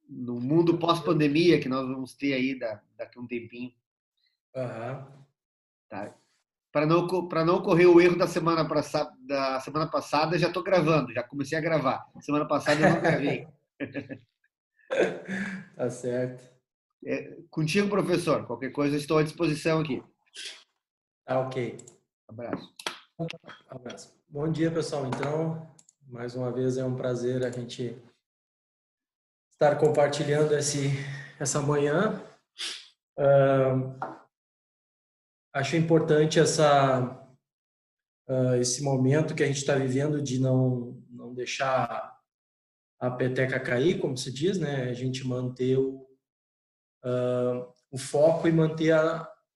no mundo pós-pandemia que nós vamos ter aí daqui a um tempinho, Aham. tá? Para não correr o erro da semana passada, já estou gravando, já comecei a gravar. Semana passada eu não gravei. Tá certo. Contigo, professor. Qualquer coisa, estou à disposição aqui. Tá ok. Abraço. Abraço. Bom dia, pessoal. Então, mais uma vez é um prazer a gente estar compartilhando essa manhã. Acho importante esse momento que a gente está vivendo de não deixar a peteca cair, como se diz, né? A gente manter o foco e manter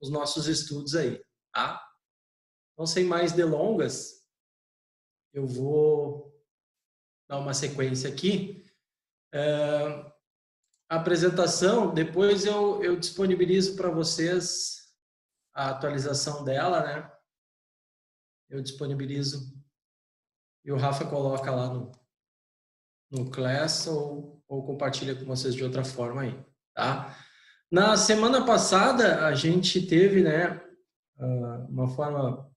os nossos estudos aí, tá? Então, sem mais delongas, eu vou dar uma sequência aqui. A apresentação, depois eu disponibilizo para vocês a atualização dela, né? Eu disponibilizo e o Rafa coloca lá no Class ou compartilha com vocês de outra forma aí, tá? Na semana passada, a gente teve, né, uma forma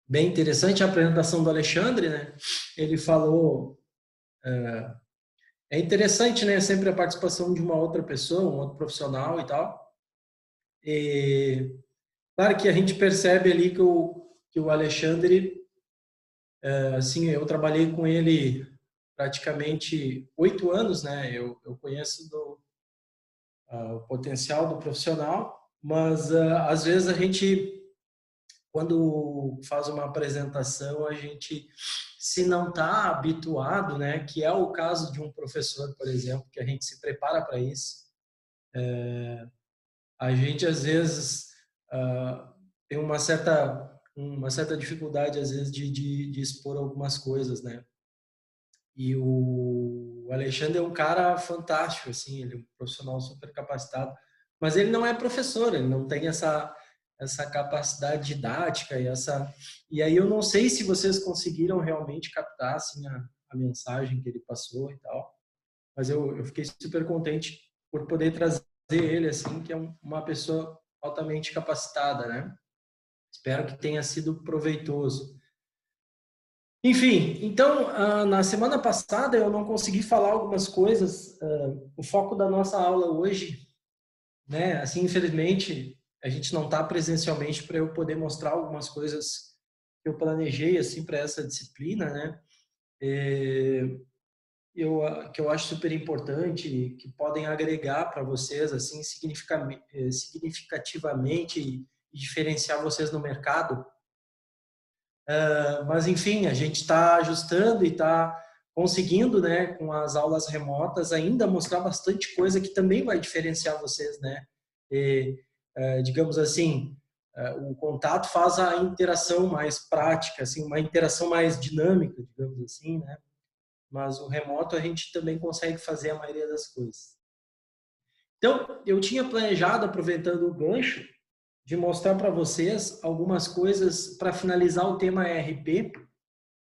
bem interessante, a apresentação do Alexandre, né? Ele falou... É interessante, né, sempre a participação de uma outra pessoa, um outro profissional e tal. E, claro que a gente percebe ali que o Alexandre, assim, eu trabalhei com ele praticamente 8 anos, né? Eu conheço o potencial do profissional, mas às vezes a gente, quando faz uma apresentação, a gente, se não está habituado, né? Que é o caso de um professor, por exemplo, que a gente se prepara para isso, a gente às vezes tem uma certa dificuldade às vezes de expor algumas coisas, né? E o Alexandre é um cara fantástico, assim, ele é um profissional super capacitado, mas ele não é professor, ele não tem essa capacidade didática e aí eu não sei se vocês conseguiram realmente captar assim a mensagem que ele passou e tal, mas eu fiquei super contente por poder trazer ele assim, que é uma pessoa altamente capacitada, né? Espero que tenha sido proveitoso. Enfim, então, na semana passada eu não consegui falar algumas coisas. O foco da nossa aula hoje, né, assim, infelizmente, a gente não está presencialmente para eu poder mostrar algumas coisas que eu planejei, assim, para essa disciplina, né, que eu acho super importante, que podem agregar para vocês, assim, significativamente e diferenciar vocês no mercado. Mas, enfim, a gente está ajustando e está conseguindo, né, com as aulas remotas, ainda mostrar bastante coisa que também vai diferenciar vocês, né? E, digamos assim, o contato faz a interação mais prática, assim, uma interação mais dinâmica, digamos assim, né? Mas o remoto a gente também consegue fazer a maioria das coisas. Então, eu tinha planejado, aproveitando o gancho, de mostrar para vocês algumas coisas para finalizar o tema ERP,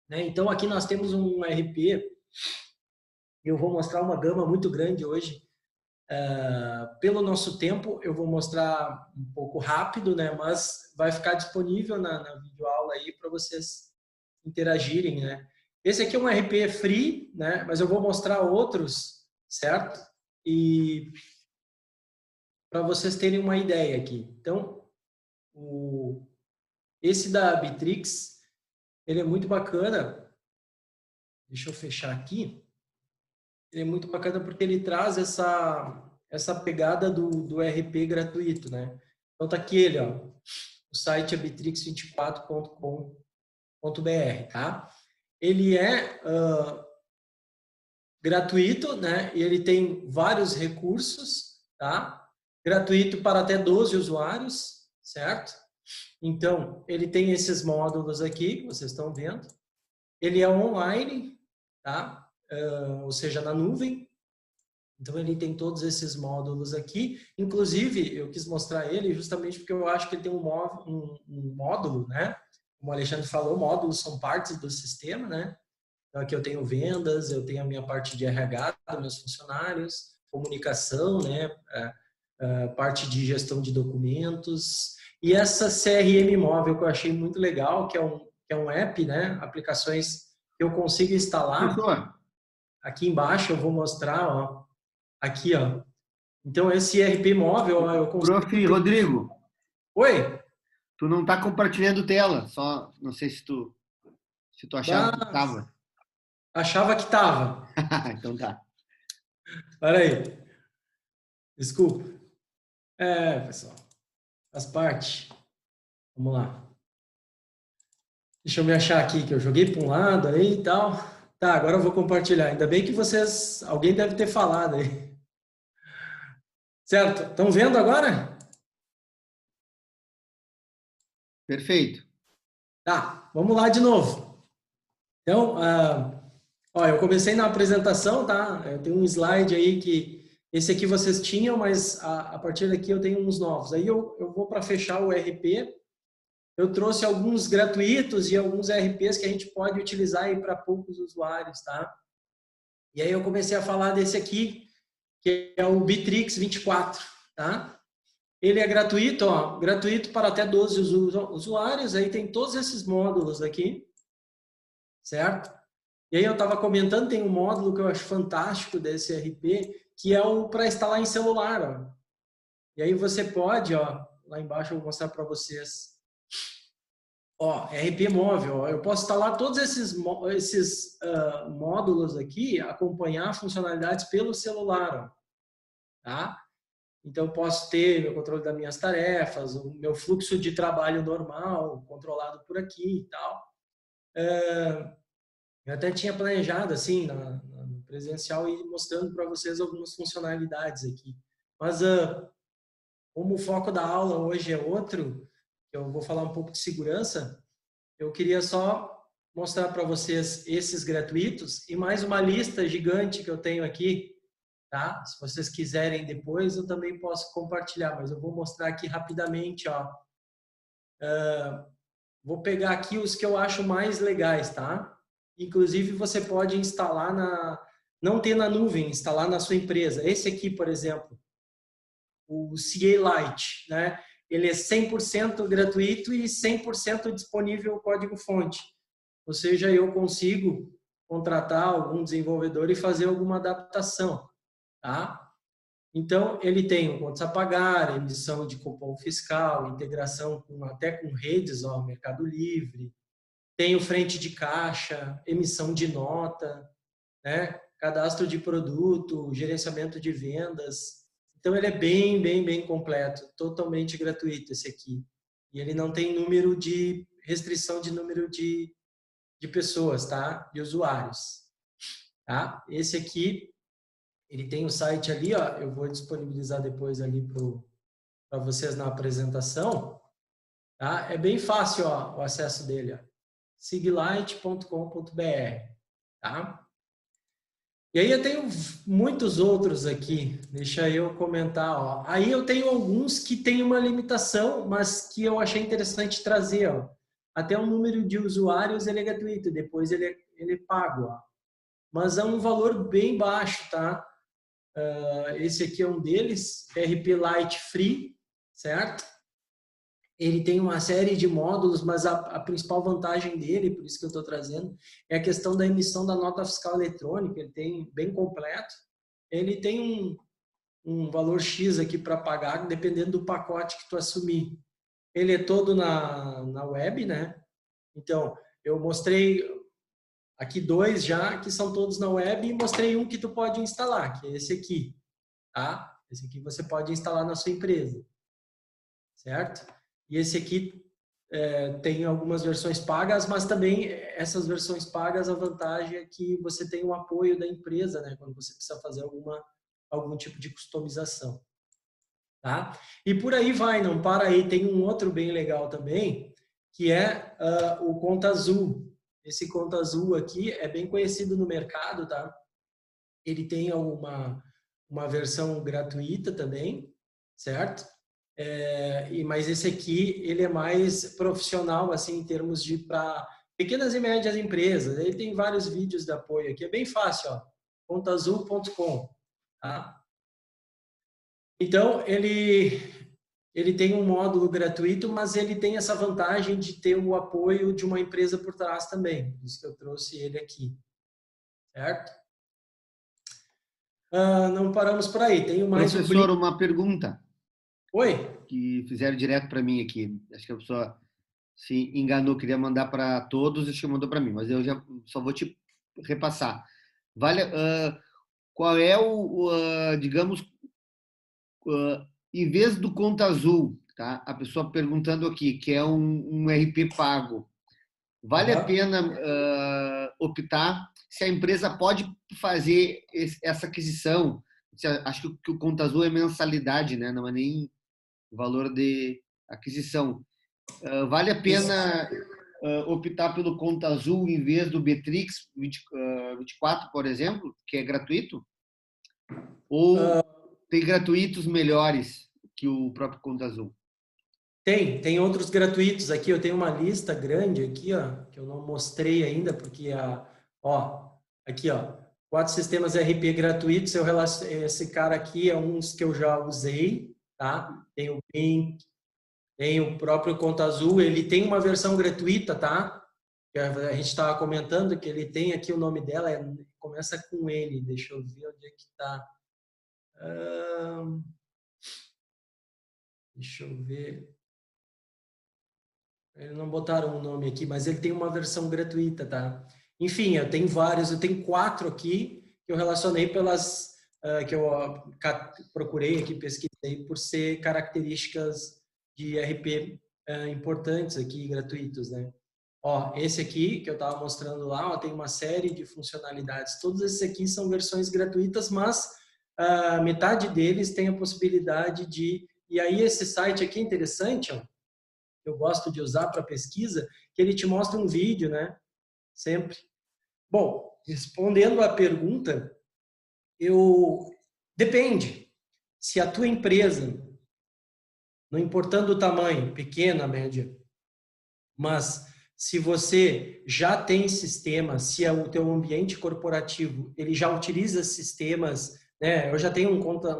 né? Então, aqui nós temos um ERP, eu vou mostrar uma gama muito grande hoje. Pelo nosso tempo, eu vou mostrar um pouco rápido, né? Mas vai ficar disponível na videoaula aí para vocês interagirem, né? Esse aqui é um ERP free, né? Mas eu vou mostrar outros, certo? E para vocês terem uma ideia aqui. Então, esse da Bitrix, ele é muito bacana. Deixa eu fechar aqui. Ele é muito bacana porque ele traz essa pegada do RP gratuito, né? Então tá aqui ele, ó. O site é bitrix24.com.br, tá? Ele é gratuito, né? E ele tem vários recursos, tá? Gratuito para até 12 usuários, certo? Então, ele tem esses módulos aqui que vocês estão vendo. Ele é online, tá? Ou seja, na nuvem. Então, ele tem todos esses módulos aqui. Inclusive, eu quis mostrar ele justamente porque eu acho que ele tem um módulo, né? Como o Alexandre falou, módulos são partes do sistema, né? Então, aqui eu tenho vendas, eu tenho a minha parte de RH, dos meus funcionários. comunicação, né? Parte de gestão de documentos. E essa CRM móvel que eu achei muito legal, que é um app, né? Aplicações que eu consigo instalar. Professor, Aqui embaixo eu vou mostrar, ó. Aqui, ó. Então, esse ERP móvel, ó, eu consigo... prof. Rodrigo, Oi? tu não está compartilhando tela, só não sei se tu achava que Mas estava. achava que tava. Então tá. Olha aí. Desculpa. Pessoal. Faz parte. Vamos lá. Deixa eu me achar aqui, que eu joguei para um lado aí e tal. Tá, agora eu vou compartilhar. Ainda bem que vocês... Alguém deve ter falado aí. Certo? Estão vendo agora? Perfeito. Tá, vamos lá de novo. Então, ó, eu comecei na apresentação, tá? Eu tenho um slide aí que esse aqui vocês tinham, mas a partir daqui eu tenho uns novos. Aí eu vou para fechar o RP. Eu trouxe alguns gratuitos e alguns RPs que a gente pode utilizar aí para poucos usuários, tá? E aí eu comecei a falar desse aqui, que é o Bitrix 24, tá? Ele é gratuito, ó, gratuito para até 12 usuários, aí tem todos esses módulos aqui, certo? E aí eu estava comentando, tem um módulo que eu acho fantástico desse RP, que é o para instalar em celular, ó. E aí você pode, ó, lá embaixo eu vou mostrar para vocês. Ó, RP móvel, ó, eu posso instalar todos esses módulos aqui, acompanhar funcionalidades pelo celular, ó, tá? Então, eu posso ter meu controle das minhas tarefas, o meu fluxo de trabalho normal, controlado por aqui e tal. Eu até tinha planejado, assim, no presencial, ir mostrando para vocês algumas funcionalidades aqui. Mas, como o foco da aula hoje é outro, eu vou falar um pouco de segurança, eu queria só mostrar para vocês esses gratuitos e mais uma lista gigante que eu tenho aqui, tá? Se vocês quiserem depois, eu também posso compartilhar, mas eu vou mostrar aqui rapidamente, ó. Vou pegar aqui os que eu acho mais legais, tá? Inclusive, você pode instalar não ter na nuvem, instalar na sua empresa. Esse aqui, por exemplo, o CA Lite, né? Ele é 100% gratuito e 100% disponível código-fonte. Ou seja, eu consigo contratar algum desenvolvedor e fazer alguma adaptação, tá? Então, ele tem contas a pagar, emissão de cupom fiscal, integração até com redes, ó, Mercado Livre, tem o frente de caixa, emissão de nota, né? Cadastro de produto, gerenciamento de vendas. Então, ele é bem completo, totalmente gratuito esse aqui. E ele não tem restrição de número de pessoas, tá? De usuários, tá? Esse aqui, ele tem o site ali, ó, eu vou disponibilizar depois ali para vocês na apresentação, tá? É bem fácil, ó, o acesso dele, ó. siglight.com.br, tá? E aí eu tenho muitos outros aqui, deixa eu comentar, ó. Aí eu tenho alguns que têm uma limitação, mas que eu achei interessante trazer, ó. Até o número de usuários ele é gratuito, depois ele é pago, ó. Mas é um valor bem baixo, tá? Esse aqui é um deles, RP Lite Free, certo? Ele tem uma série de módulos, mas a principal vantagem dele, por isso que eu estou trazendo, é a questão da emissão da nota fiscal eletrônica. Ele tem bem completo. Ele tem um valor X aqui para pagar, dependendo do pacote que tu assumir. Ele é todo na web, né? Então, eu mostrei aqui 2 já, que são todos na web, e mostrei um que tu pode instalar, que é esse aqui, tá? Esse aqui você pode instalar na sua empresa, certo? E esse aqui tem algumas versões pagas, mas também essas versões pagas, a vantagem é que você tem o apoio da empresa, né? Quando você precisa fazer algum tipo de customização, tá? E por aí vai, não para aí. Tem um outro bem legal também, que é o Conta Azul. Esse Conta Azul aqui é bem conhecido no mercado, tá? Ele tem uma versão gratuita também, certo? Mas esse aqui, ele é mais profissional, assim, em termos de para pequenas e médias empresas. Ele tem vários vídeos de apoio aqui, é bem fácil, ó, contaazul.com, tá? Então, ele tem um módulo gratuito, mas ele tem essa vantagem de ter o apoio de uma empresa por trás também. Por isso que eu trouxe ele aqui. Certo? Não paramos por aí. Tenho mais o Blink. Professor, uma pergunta Oi? que fizeram direto para mim aqui. Acho que a pessoa se enganou, queria mandar para todos e mandou para mim, mas eu já só vou te repassar. Vale, qual é digamos, em vez do Conta Azul, tá? A pessoa perguntando aqui, que é um RP pago, vale a Aham. pena optar se a empresa pode fazer essa aquisição? Acho que o Conta Azul é mensalidade, né? Não é nem valor de aquisição. Vale a Isso. pena optar pelo Conta Azul em vez do Betrix 24, por exemplo, que é gratuito? Ou tem gratuitos melhores que o próprio Conta Azul? Tem outros gratuitos aqui. Eu tenho uma lista grande aqui, ó, que eu não mostrei ainda, porque aqui, ó, 4 sistemas RP gratuitos. Esse cara aqui é uns que eu já usei, tá? Tem o Blink, tem o próprio Conta Azul. Ele tem uma versão gratuita, tá? Que a gente estava comentando que ele tem aqui o nome dela, começa com N. Deixa eu ver onde é que tá. Deixa eu ver. Eles não botaram o nome aqui, mas ele tem uma versão gratuita, tá? Enfim, eu tenho vários, eu tenho 4 aqui que eu relacionei que eu procurei aqui, pesquisei por ser características de RP importantes aqui, gratuitos, né? Ó, esse aqui que eu estava mostrando lá, ó, tem uma série de funcionalidades. Todos esses aqui são versões gratuitas, mas metade deles tem a possibilidade de... E aí esse site aqui é interessante, ó, eu gosto de usar para pesquisa, que ele te mostra um vídeo, né? Sempre. Bom, respondendo à pergunta, depende. Se a tua empresa, não importando o tamanho, pequena, média, mas se você já tem sistemas, se é o teu ambiente corporativo, ele já utiliza sistemas, né? Eu já tenho um contas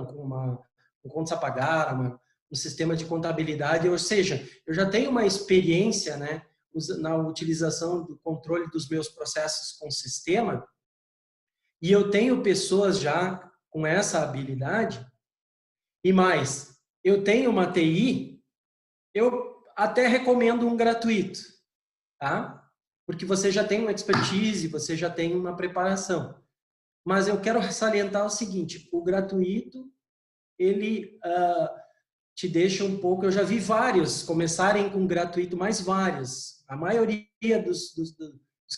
a pagar, um sistema de contabilidade, ou seja, eu já tenho uma experiência, né, na utilização do controle dos meus processos com sistema, e eu tenho pessoas já com essa habilidade, e mais, eu tenho uma TI, eu até recomendo um gratuito, tá? Porque você já tem uma expertise, você já tem uma preparação. Mas eu quero salientar o seguinte, o gratuito, ele te deixa um pouco... Eu já vi vários começarem com gratuito, mais vários. A maioria dos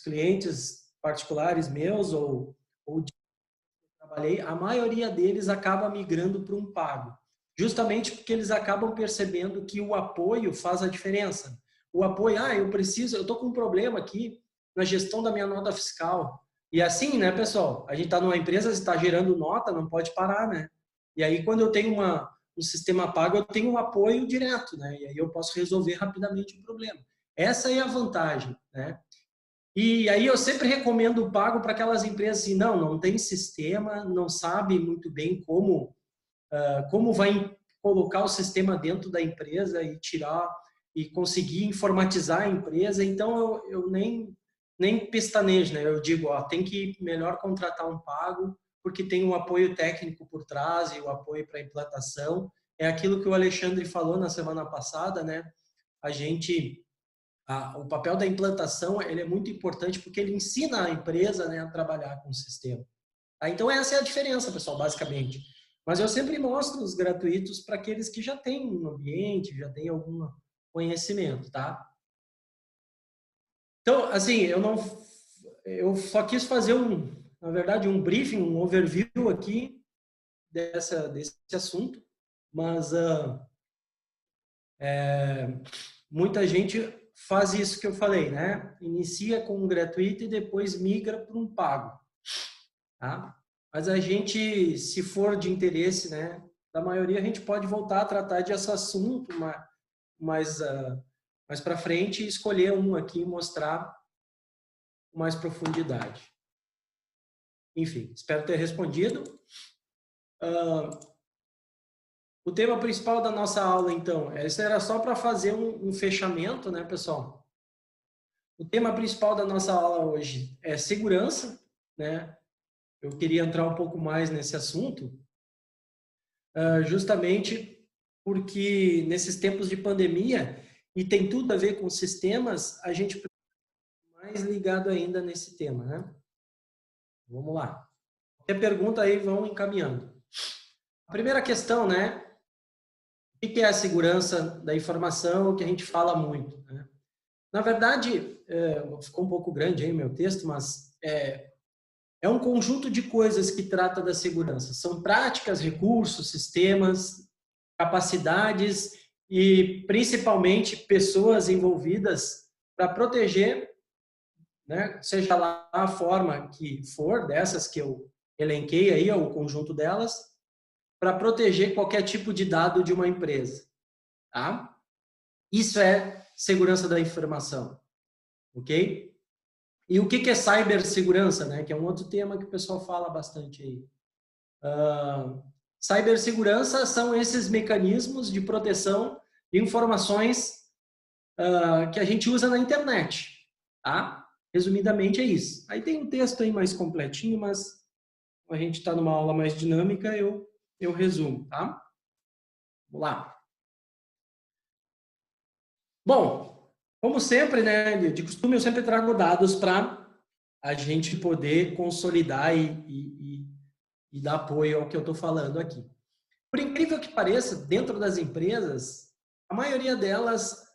clientes particulares meus ou de que eu trabalhei, a maioria deles acaba migrando para um pago. Justamente porque eles acabam percebendo que o apoio faz a diferença. O apoio, eu estou com um problema aqui na gestão da minha nota fiscal. E assim, né, pessoal? A gente está numa empresa, está gerando nota, não pode parar, né? E aí, quando eu tenho um sistema pago, eu tenho um apoio direto, né? E aí eu posso resolver rapidamente o problema. Essa é a vantagem, né? E aí eu sempre recomendo o pago para aquelas empresas assim, não tem sistema, não sabe muito bem como vai colocar o sistema dentro da empresa e tirar e conseguir informatizar a empresa. Então eu nem pestanejo, né? Eu digo, tem que melhor contratar um pago porque tem um apoio técnico por trás e o apoio para a implantação. É aquilo que o Alexandre falou na semana passada, né? A gente o papel da implantação ele é muito importante porque ele ensina a empresa, né, a trabalhar com o sistema. Então essa é a diferença, pessoal, basicamente. Mas eu sempre mostro os gratuitos para aqueles que já têm um ambiente, já têm algum conhecimento, tá? Então, assim, eu só quis fazer na verdade, um briefing, um overview aqui desse assunto, mas muita gente faz isso que eu falei, né? Inicia com um gratuito e depois migra para um pago, tá? Mas a gente, se for de interesse, né, da maioria, a gente pode voltar a tratar desse assunto mais, mais para frente e escolher um aqui e mostrar com mais profundidade. Enfim, espero ter respondido. O tema principal da nossa aula, então, isso era só para fazer um fechamento, né, pessoal? O tema principal da nossa aula hoje é segurança, né? Eu queria entrar um pouco mais nesse assunto, justamente porque nesses tempos de pandemia, e tem tudo a ver com sistemas, a gente precisa mais ligado ainda nesse tema, né? Vamos lá. Qualquer pergunta aí, vão encaminhando. A primeira questão, né? O que é a segurança da informação, que a gente fala muito, né? Na verdade, ficou um pouco grande aí meu texto, mas é um conjunto de coisas que trata da segurança. São práticas, recursos, sistemas, capacidades e, principalmente, pessoas envolvidas para proteger, né, seja lá a forma que for, dessas que eu elenquei aí, o conjunto delas, para proteger qualquer tipo de dado de uma empresa. Tá? Isso é segurança da informação. Ok? E o que é cibersegurança, né? Que é um outro tema que o pessoal fala bastante aí. Cibersegurança são esses mecanismos de proteção de informações que a gente usa na internet. Tá? Resumidamente é isso. Aí tem um texto aí mais completinho, mas a gente está numa aula mais dinâmica, eu resumo. Tá? Vamos lá. Bom, como sempre, né, de costume, eu sempre trago dados para a gente poder consolidar e dar apoio ao que eu estou falando aqui. Por incrível que pareça, dentro das empresas, a maioria delas,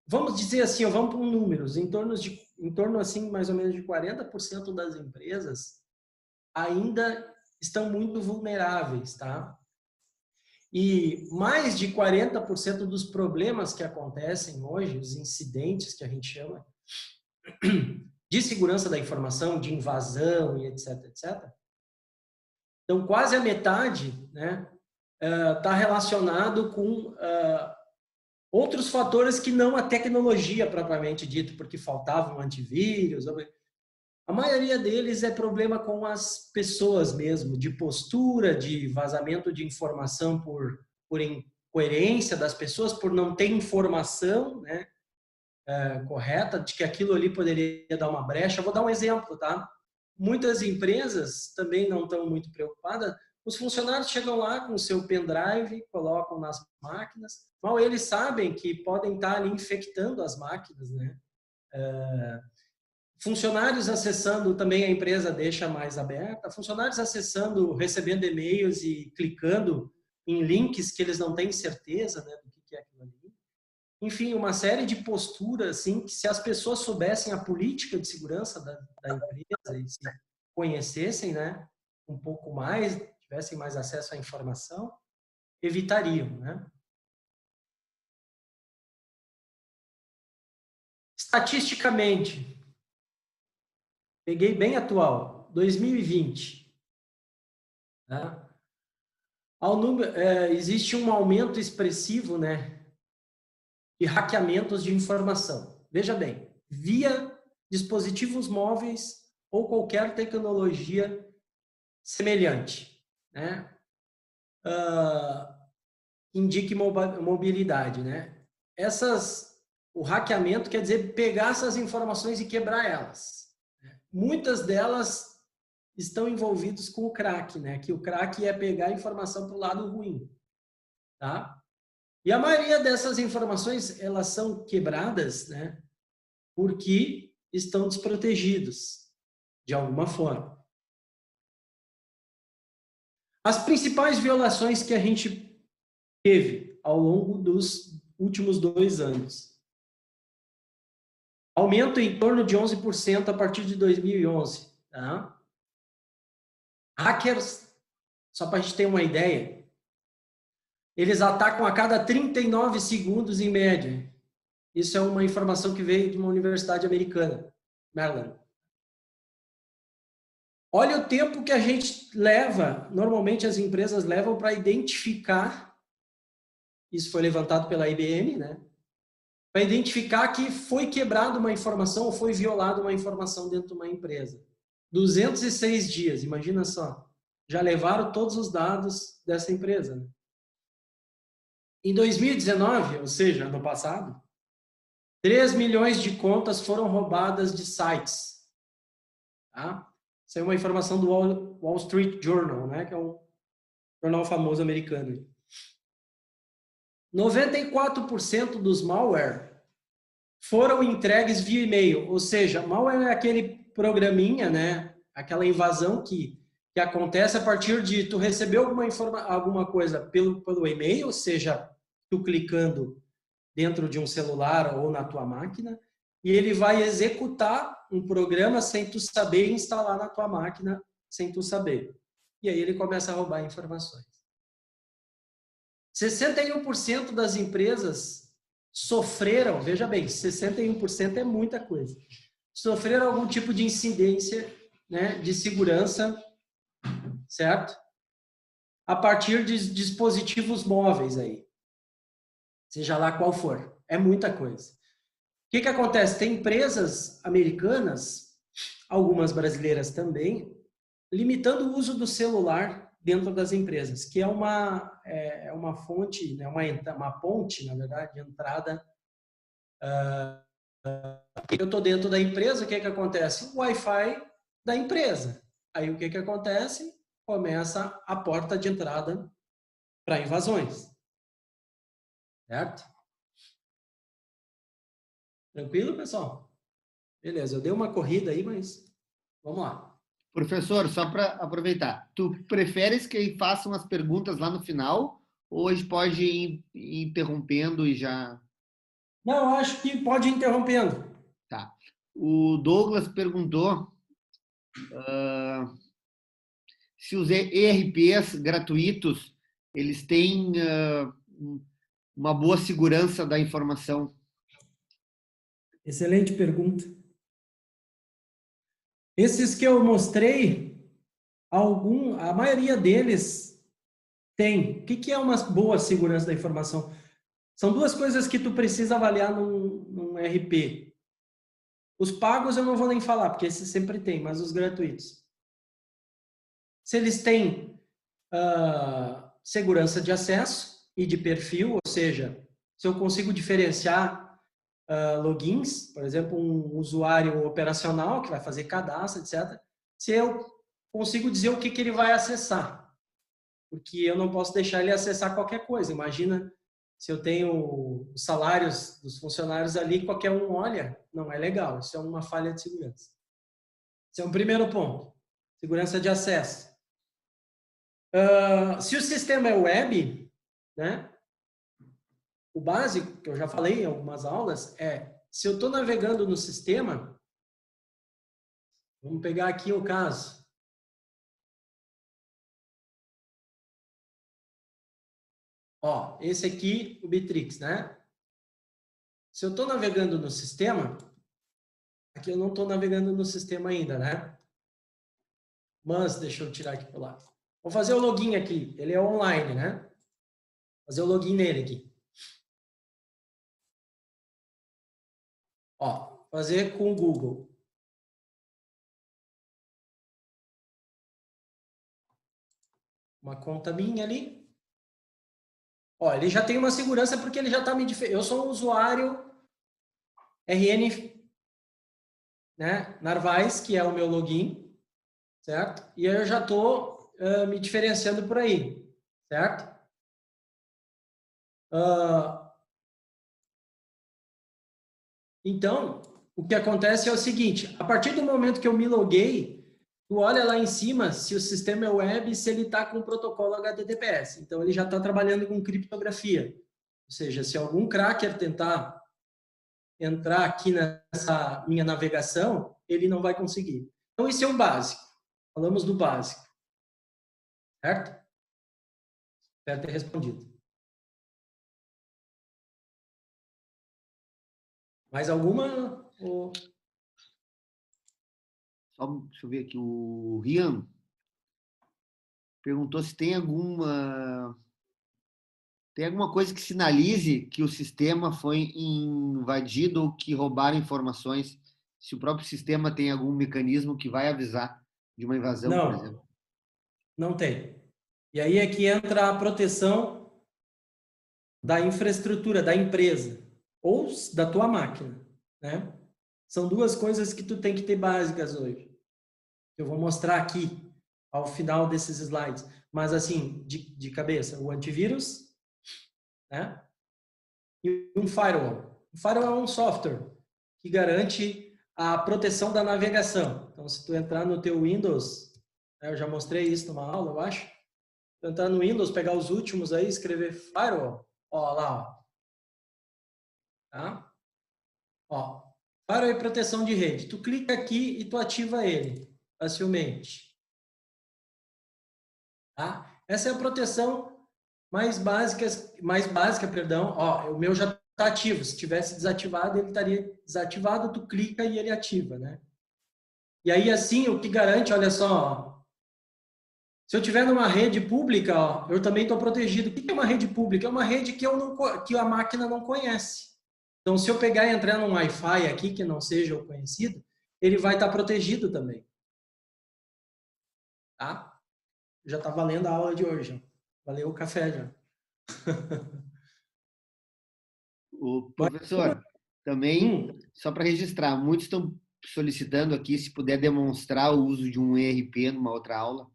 vamos dizer assim, vamos para números, em torno assim, mais ou menos de 40% das empresas ainda estão muito vulneráveis, tá? E mais de 40% dos problemas que acontecem hoje, os incidentes que a gente chama, de segurança da informação, de invasão e etc, etc. Então, quase a metade, né, está relacionado com outros fatores que não a tecnologia propriamente dito, porque faltava um antivírus. A maioria deles é problema com as pessoas mesmo, de postura, de vazamento de informação por incoerência das pessoas, por não ter informação, né, correta, de que aquilo ali poderia dar uma brecha. Eu vou dar um exemplo, tá? Muitas empresas também não estão muito preocupadas. Os funcionários chegam lá com o seu pendrive, colocam nas máquinas. Mal eles sabem que podem estar ali infectando as máquinas, né? Funcionários acessando, também a empresa deixa mais aberta. Funcionários acessando, recebendo e-mails e clicando em links que eles não têm certeza, né, do que é aquilo ali. Enfim, uma série de posturas, assim, que se as pessoas soubessem a política de segurança da empresa e se conhecessem, né, um pouco mais, tivessem mais acesso à informação, evitariam, né? Estatisticamente, peguei bem atual, 2020, né? Existe um aumento expressivo, né, de hackeamentos de informação. Veja bem, via dispositivos móveis ou qualquer tecnologia semelhante, né? Indique mobilidade, né? O hackeamento quer dizer pegar essas informações e quebrar elas. Muitas delas estão envolvidas com o crack, né? Que o crack é pegar a informação para o lado ruim, tá? E a maioria dessas informações, elas são quebradas, né? Porque estão desprotegidos, de alguma forma. As principais violações que a gente teve ao longo dos últimos 2 anos. Aumento em torno de 11% a partir de 2011. Tá? Hackers, só para a gente ter uma ideia, eles atacam a cada 39 segundos em média. Isso é uma informação que veio de uma universidade americana, Maryland. Olha o tempo que a gente leva, normalmente as empresas levam para identificar, isso foi levantado pela IBM, né? Para identificar que foi quebrada uma informação ou foi violada uma informação dentro de uma empresa. 206 dias, imagina só. Já levaram todos os dados dessa empresa. Né? Em 2019, ou seja, ano passado, 3 milhões de contas foram roubadas de sites. Tá? Isso é uma informação do Wall Street Journal, né? Que é um jornal famoso americano. 94% dos malware foram entregues via e-mail. Ou seja, malware é aquele programinha, né? Aquela invasão que acontece a partir de tu receber alguma coisa pelo e-mail, seja tu clicando dentro de um celular ou na tua máquina, e ele vai executar um programa sem tu saber e instalar na tua máquina sem tu saber. E aí ele começa a roubar informações. 61% das empresas sofreram, veja bem, 61% é muita coisa, sofreram algum tipo de incidência, né, de segurança, certo? A partir de dispositivos móveis aí, seja lá qual for. É muita coisa. O que acontece? Tem empresas americanas, algumas brasileiras também, limitando o uso do celular dentro das empresas, que é uma fonte, né, uma ponte, na verdade, de entrada. Eu estou dentro da empresa, o que acontece? O Wi-Fi da empresa. Aí o que acontece? Começa a porta de entrada para invasões. Certo? Tranquilo, pessoal? Beleza, eu dei uma corrida aí, mas vamos lá. Professor, só para aproveitar, tu preferes que façam as perguntas lá no final ou a gente pode ir interrompendo e já... Não, eu acho que pode ir interrompendo. Tá. O Douglas perguntou se os ERPs gratuitos eles têm uma boa segurança da informação. Excelente pergunta. Esses que eu mostrei, a maioria deles tem. O que é uma boa segurança da informação? São duas coisas que tu precisa avaliar num RP. Os pagos eu não vou nem falar, porque esses sempre tem, mas os gratuitos. Se eles têm segurança de acesso e de perfil, ou seja, se eu consigo diferenciar logins, por exemplo, um usuário operacional que vai fazer cadastro, etc. Se eu consigo dizer o que ele vai acessar, porque eu não posso deixar ele acessar qualquer coisa. Imagina se eu tenho os salários dos funcionários ali, qualquer um olha, não é legal, isso é uma falha de segurança. Esse é um primeiro ponto, segurança de acesso. Se o sistema é web, né? O básico, que eu já falei em algumas aulas, é se eu estou navegando no sistema, vamos pegar aqui o caso. Ó, esse aqui, o Bitrix, né? Se eu estou navegando no sistema, aqui eu não estou navegando no sistema ainda, né? Mas, deixa eu tirar aqui para lá. Vou fazer o login aqui, ele é online, né? Vou fazer o login nele aqui. Ó, fazer com o Google. Uma conta minha ali. Ó, ele já tem uma segurança porque ele já está me... Eu sou um usuário RN, né? Narvaez, que é o meu login, certo? E eu já estou me diferenciando por aí, certo? Então, o que acontece é o seguinte, a partir do momento que eu me loguei, tu olha lá em cima se o sistema é web, se ele está com o protocolo HTTPS. Então, ele já está trabalhando com criptografia. Ou seja, se algum cracker tentar entrar aqui nessa minha navegação, ele não vai conseguir. Então, esse é o básico. Falamos do básico. Certo? Espero ter respondido. Mais alguma? Só, deixa eu ver aqui, o Rian perguntou se tem alguma coisa que sinalize que o sistema foi invadido ou que roubaram informações, se o próprio sistema tem algum mecanismo que vai avisar de uma invasão, por exemplo. Não tem. E aí é que entra a proteção da infraestrutura da empresa ou da tua máquina, né? São duas coisas que tu tem que ter básicas hoje. Eu vou mostrar aqui ao final desses slides, mas assim, de cabeça, o antivírus, né? E um firewall. O firewall é um software que garante a proteção da navegação. Então, se tu entrar no teu Windows, né, eu já mostrei isso numa aula, eu acho. Tu entrar no Windows, pegar os últimos aí, escrever firewall, ó lá, ó. Tá? Ó, firewall é proteção de rede. Tu clica aqui e tu ativa ele facilmente. Tá? Essa é a proteção mais básica, perdão. Ó, o meu já está ativo. Se tivesse desativado, ele estaria desativado. Tu clica e ele ativa, né? E aí, assim, o que garante, olha só, ó, se eu tiver numa rede pública, ó, eu também estou protegido. O que é uma rede pública? É uma rede que, que a máquina não conhece. Então, se eu pegar e entrar num Wi-Fi aqui, que não seja o conhecido, ele vai estar protegido também. Tá? Já está valendo a aula de hoje. Ó. Valeu o café já. O professor, também, só para registrar, muitos estão solicitando aqui se puder demonstrar o uso de um ERP numa outra aula.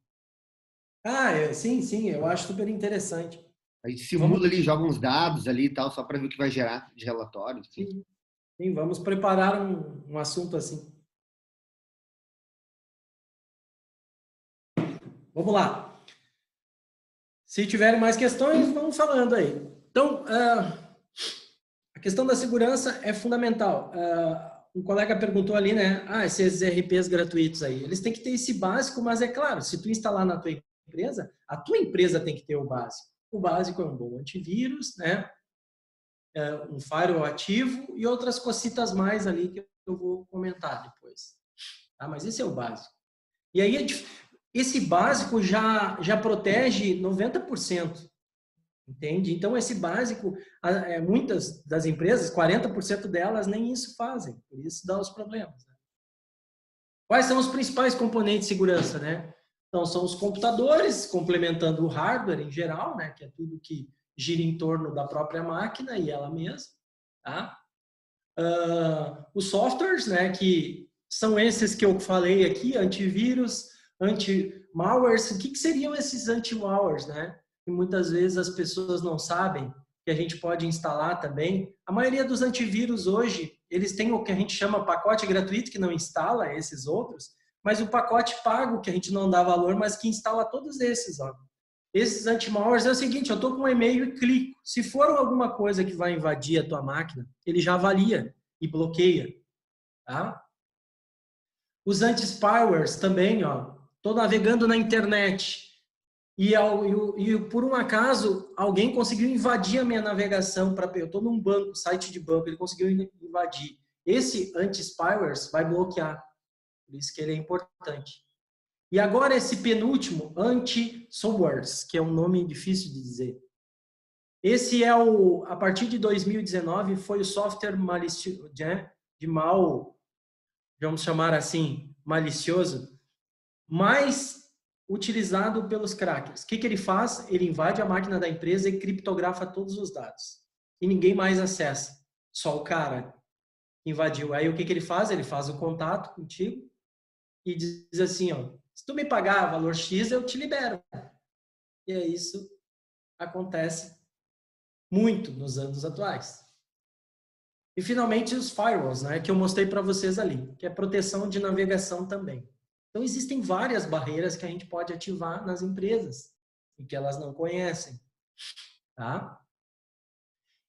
Sim, sim, eu acho super interessante. A gente simula ali, joga uns dados ali e tal, só para ver o que vai gerar de relatório. Sim, sim, vamos preparar um assunto assim. Vamos lá. Se tiverem mais questões, vamos falando aí. Então, a questão da segurança é fundamental. Um colega perguntou ali, né? Esses RPs gratuitos aí, eles têm que ter esse básico, mas é claro, se tu instalar na tua empresa, a tua empresa tem que ter o básico. O básico é um bom antivírus, né? Um firewall ativo e outras cositas mais ali que eu vou comentar depois. Tá? Mas esse é o básico. E aí, esse básico já protege 90%. Entende? Então, esse básico, muitas das empresas, 40% delas, nem isso fazem. Por isso dá os problemas. Né? Quais são os principais componentes de segurança? Né? Então, são os computadores, complementando o hardware em geral, né? Que é tudo que gira em torno da própria máquina e ela mesma. Tá? Os softwares, né? Que são esses que eu falei aqui, antivírus, anti-malwares. O que seriam esses anti-malwares? Né? E muitas vezes as pessoas não sabem que a gente pode instalar também. A maioria dos antivírus hoje, eles têm o que a gente chama pacote gratuito, que não instala esses outros, mas o pacote pago, que a gente não dá valor, mas que instala todos esses. Ó. Esses anti-malwares é o seguinte, eu estou com um e-mail e clico. Se for alguma coisa que vai invadir a tua máquina, ele já avalia e bloqueia. Tá? Os anti-spywares também, ó. Estou navegando na internet e por um acaso alguém conseguiu invadir a minha navegação para eu estou num banco, site de banco, ele conseguiu invadir. Esse anti-spywares vai bloquear. Por isso que ele é importante. E agora esse penúltimo, anti-somewares, que é um nome difícil de dizer. Esse é a partir de 2019 foi o software malicioso, de mal, vamos chamar assim, malicioso, mais utilizado pelos crackers. O que ele faz? Ele invade a máquina da empresa e criptografa todos os dados. E ninguém mais acessa. Só o cara que invadiu. Aí o que ele faz? Ele faz o contato contigo e diz assim, ó, se tu me pagar valor X, eu te libero. E é isso acontece muito nos anos atuais. E finalmente os firewalls, né, que eu mostrei para vocês ali, que é proteção de navegação também. Então, existem várias barreiras que a gente pode ativar nas empresas e que elas não conhecem. Tá?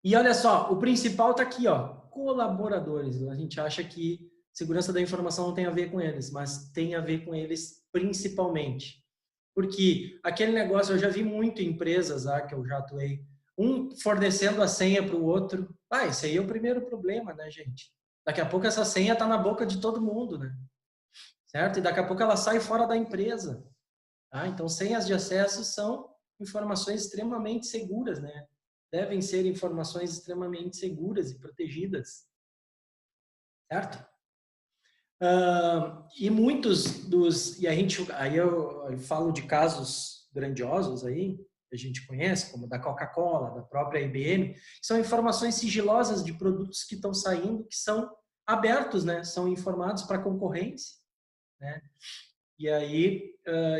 E olha só, o principal está aqui, ó, colaboradores. A gente acha que segurança da informação não tem a ver com eles, mas tem a ver com eles principalmente. Porque aquele negócio, eu já vi muito em empresas que eu já atuei, um fornecendo a senha para o outro. Esse aí é o primeiro problema, né, gente? Daqui a pouco essa senha está na boca de todo mundo, né? Certo? E daqui a pouco ela sai fora da empresa. Tá? Então, senhas de acesso são informações extremamente seguras, né? Devem ser informações extremamente seguras e protegidas. Certo? E muitos dos... aí eu falo de casos grandiosos aí, que a gente conhece, como da Coca-Cola, da própria IBM, são informações sigilosas de produtos que estão saindo, que são abertos, né? São informados para a concorrência, né? E aí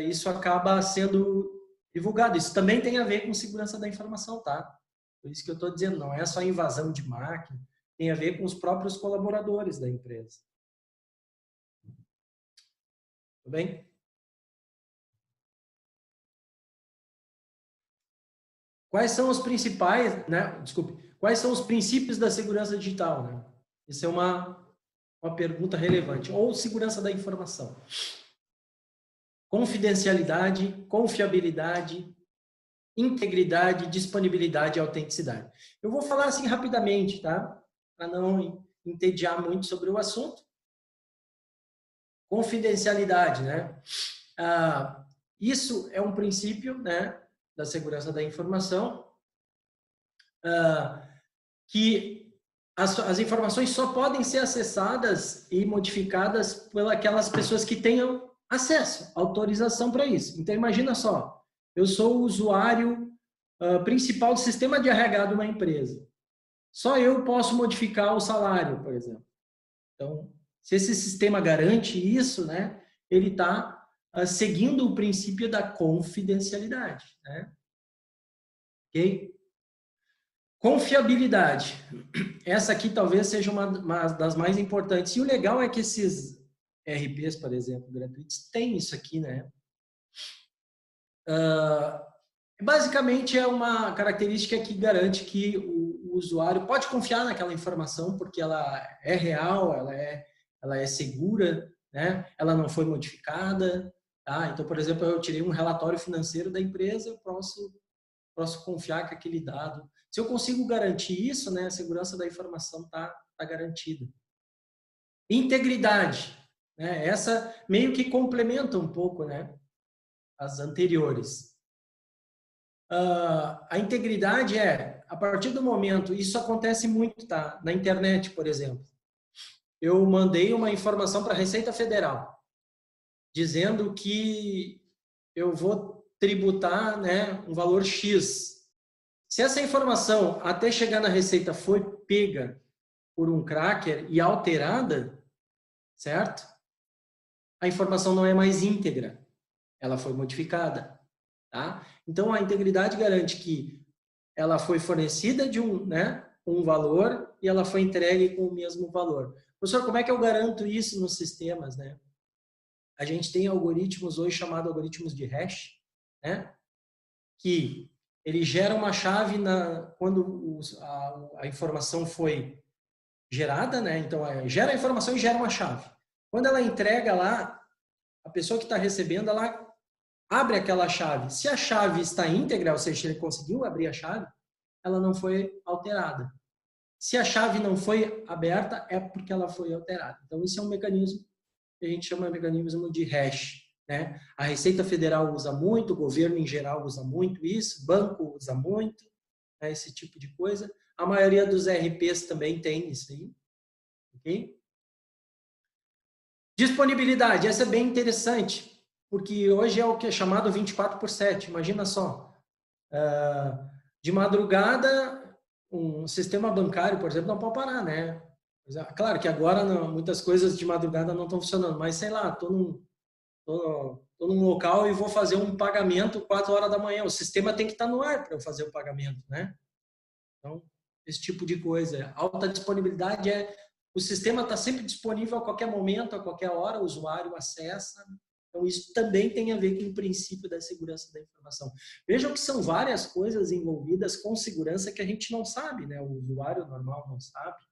isso acaba sendo divulgado. Isso também tem a ver com segurança da informação, tá? Por isso que eu estou dizendo, não é só invasão de máquina, tem a ver com os próprios colaboradores da empresa. Tudo bem? Quais são os principais, né? Desculpe, quais são os princípios da segurança digital, né? Isso é uma pergunta relevante. Ou segurança da informação. Confidencialidade, confiabilidade, integridade, disponibilidade e autenticidade. Eu vou falar assim rapidamente, tá? Para não entediar muito sobre o assunto. Confidencialidade, né? Isso é um princípio, né, da segurança da informação, que as informações só podem ser acessadas e modificadas por aquelas pessoas que tenham acesso, autorização para isso. Então, imagina só, eu sou o usuário principal do sistema de RH de uma empresa. Só eu posso modificar o salário, por exemplo. Então, se esse sistema garante isso, né, ele está seguindo o princípio da confidencialidade, né? Ok? Confiabilidade. Essa aqui talvez seja uma das mais importantes. E o legal é que esses RPs, por exemplo, gratuitos, têm isso aqui, né? Basicamente é uma característica que garante que o usuário pode confiar naquela informação porque ela é real, ela é segura, né? Ela não foi modificada, tá? Então, por exemplo, eu tirei um relatório financeiro da empresa, eu posso confiar que aquele dado... Se eu consigo garantir isso, né, a segurança da informação tá garantida. Integridade, né? Essa meio que complementa um pouco, né, as anteriores. A integridade a partir do momento, isso acontece muito, tá? Na internet, por exemplo. Eu mandei uma informação para a Receita Federal, dizendo que eu vou tributar, né, um valor X. Se essa informação até chegar na Receita foi pega por um cracker e alterada, certo? A informação não é mais íntegra, ela foi modificada, tá? Então a integridade garante que ela foi fornecida de um valor e ela foi entregue com o mesmo valor. Professor, como é que eu garanto isso nos sistemas, né? A gente tem algoritmos hoje chamados algoritmos de hash, né? Que ele gera uma chave quando a informação foi gerada, né? Então, gera a informação e gera uma chave. Quando ela entrega lá, a pessoa que está recebendo, ela abre aquela chave. Se a chave está íntegra, ou seja, ele conseguiu abrir a chave, ela não foi alterada. Se a chave não foi aberta, é porque ela foi alterada. Então, isso é um mecanismo que a gente chama de mecanismo de hash, né? A Receita Federal usa muito, o governo em geral usa muito isso, banco usa muito, né, esse tipo de coisa. A maioria dos RPs também tem isso aí. Okay? Disponibilidade, essa é bem interessante, porque hoje é o que é chamado 24/7, imagina só. De madrugada, um sistema bancário, por exemplo, não pode parar, né? Claro que agora muitas coisas de madrugada não estão funcionando, mas sei lá, estou num local e vou fazer um pagamento 4 horas da manhã. O sistema tem que estar no ar para eu fazer o pagamento, né? Então, esse tipo de coisa. Alta disponibilidade o sistema está sempre disponível a qualquer momento, a qualquer hora, o usuário acessa. Então, isso também tem a ver com o princípio da segurança da informação. Vejam que são várias coisas envolvidas com segurança que a gente não sabe, né? O usuário normal não sabe,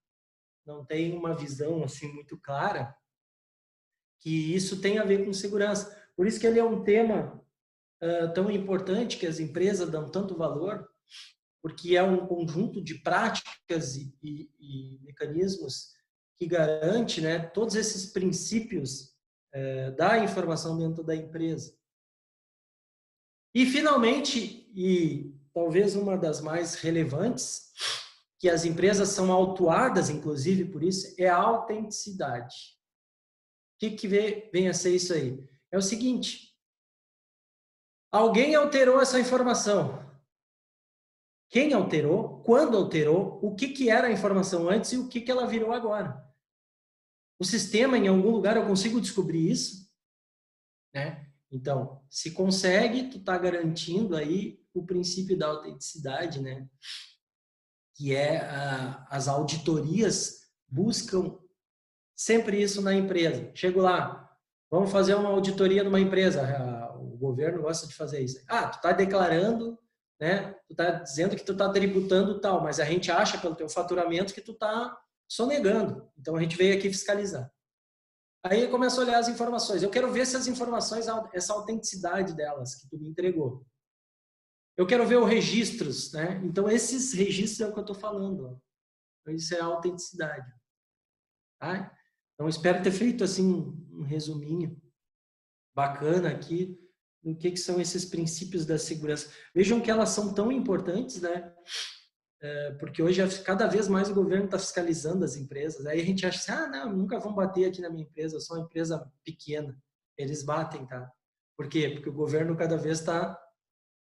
não tem uma visão assim muito clara que isso tem a ver com segurança. Por isso que ele é um tema tão importante, que as empresas dão tanto valor, porque é um conjunto de práticas e mecanismos que garante, né, todos esses princípios da informação dentro da empresa. E, finalmente, e talvez uma das mais relevantes, que as empresas são autuadas, inclusive, por isso, é a autenticidade. O que vem a ser isso aí? É o seguinte: alguém alterou essa informação. quem alterou, quando alterou, o que era a informação antes e o que ela virou agora. O sistema, em algum lugar, eu consigo descobrir isso, né? Então, se consegue, tu está garantindo aí o princípio da autenticidade, né? Que é as auditorias buscam sempre isso na empresa. Chego lá, vamos fazer uma auditoria numa empresa, o governo gosta de fazer isso. Tu está declarando, né? Tu está dizendo que tu está tributando tal, mas a gente acha pelo teu faturamento que tu está sonegando. Então a gente veio aqui fiscalizar. Aí eu começo a olhar as informações. Eu quero ver se as informações, essa autenticidade delas que tu me entregou. Eu quero ver os registros, né? Então esses registros é o que eu estou falando. Então, isso é a autenticidade. Tá? Então espero ter feito assim um resuminho bacana aqui do que são esses princípios da segurança. Vejam que elas são tão importantes, né? Porque hoje cada vez mais o governo está fiscalizando as empresas. Aí a gente acha assim, não, nunca vão bater aqui na minha empresa, eu sou uma empresa pequena. Eles batem, tá? Por quê? Porque o governo cada vez está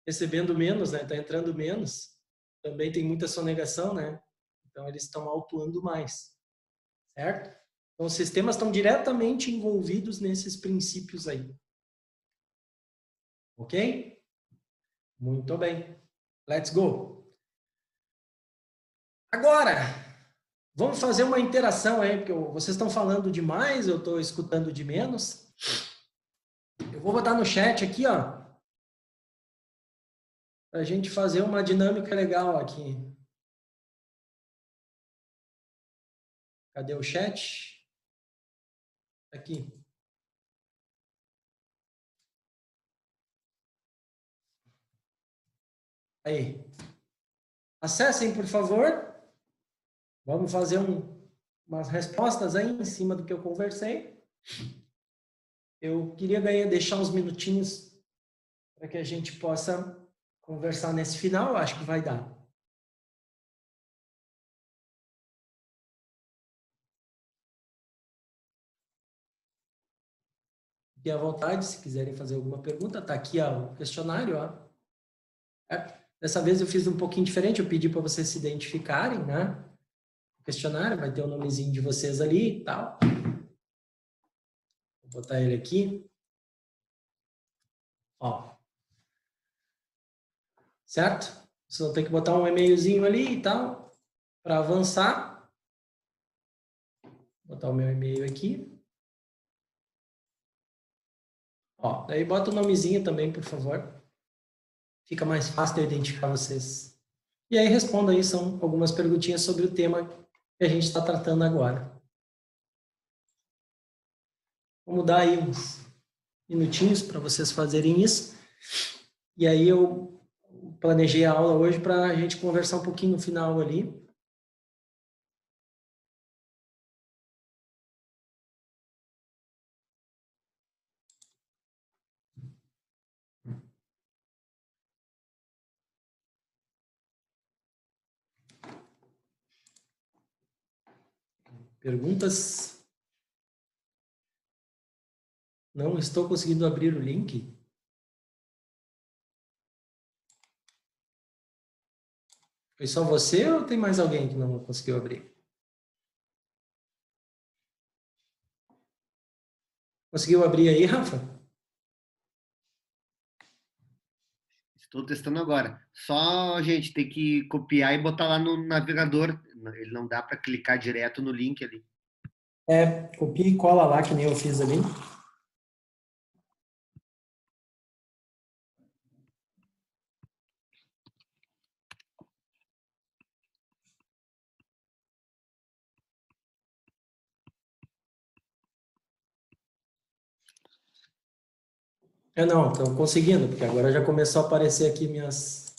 recebendo menos, né? Está entrando menos. Também tem muita sonegação, né? Então eles estão autuando mais, certo? Então os sistemas estão diretamente envolvidos nesses princípios aí. Ok? Muito bem. Let's go. Agora, vamos fazer uma interação aí, porque vocês estão falando demais, eu estou escutando de menos. Eu vou botar no chat aqui, ó, para a gente fazer uma dinâmica legal aqui. Cadê o chat? Aqui. Aí. Acessem, por favor. Vamos fazer umas respostas aí em cima do que eu conversei. Eu queria deixar uns minutinhos para que a gente possa conversar nesse final. Eu acho que vai dar. Fiquem à vontade, se quiserem fazer alguma pergunta. Está aqui ó, o questionário. Ó. Dessa vez eu fiz um pouquinho diferente. Eu pedi para vocês se identificarem, né? O questionário vai ter o nomezinho de vocês ali e tal. Vou botar ele aqui. Ó. Certo? Vocês vão ter que botar um e-mailzinho ali e tal, para avançar. Vou botar o meu e-mail aqui. Ó, daí bota o nomezinho também, por favor. Fica mais fácil de eu identificar vocês. E aí responda aí, são algumas perguntinhas sobre o tema que a gente está tratando agora. Vamos dar aí uns minutinhos para vocês fazerem isso. E aí eu planejei a aula hoje para a gente conversar um pouquinho no final ali. Perguntas? Não estou conseguindo abrir o link. Foi só você ou tem mais alguém que não conseguiu abrir? Conseguiu abrir aí, Rafa? Estou testando agora. Só, gente, tem que copiar e botar lá no navegador. Ele não dá para clicar direto no link ali. Copia e cola lá, que nem eu fiz ali. Não, estou conseguindo, porque agora já começou a aparecer aqui minhas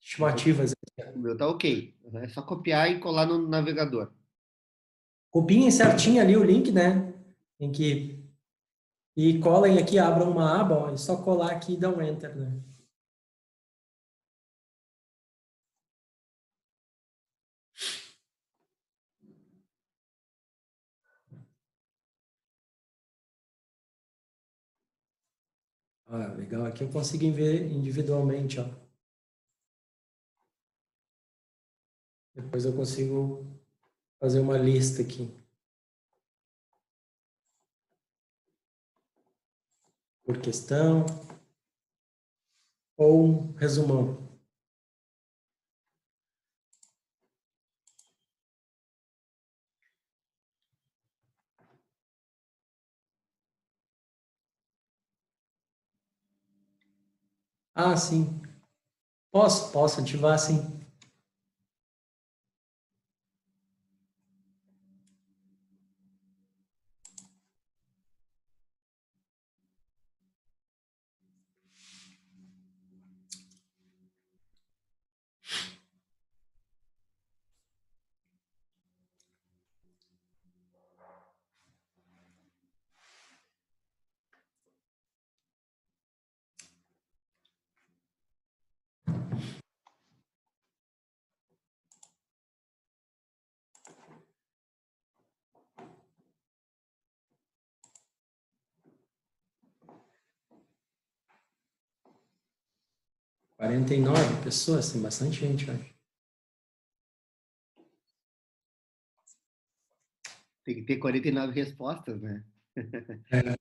estimativas. O meu tá ok. É só copiar e colar no navegador. Copiem certinho ali o link, né? Tem que... E colem aqui, abram uma aba, ó, é só colar aqui e dar um Enter, né? Legal, aqui eu consigo ver individualmente, ó. Depois eu consigo fazer uma lista aqui. Por questão ou um resumão. Ah, sim. Posso ativar, sim. Quarenta e 49 pessoas, tem bastante gente, eu acho. Tem que ter 49 respostas, né? É.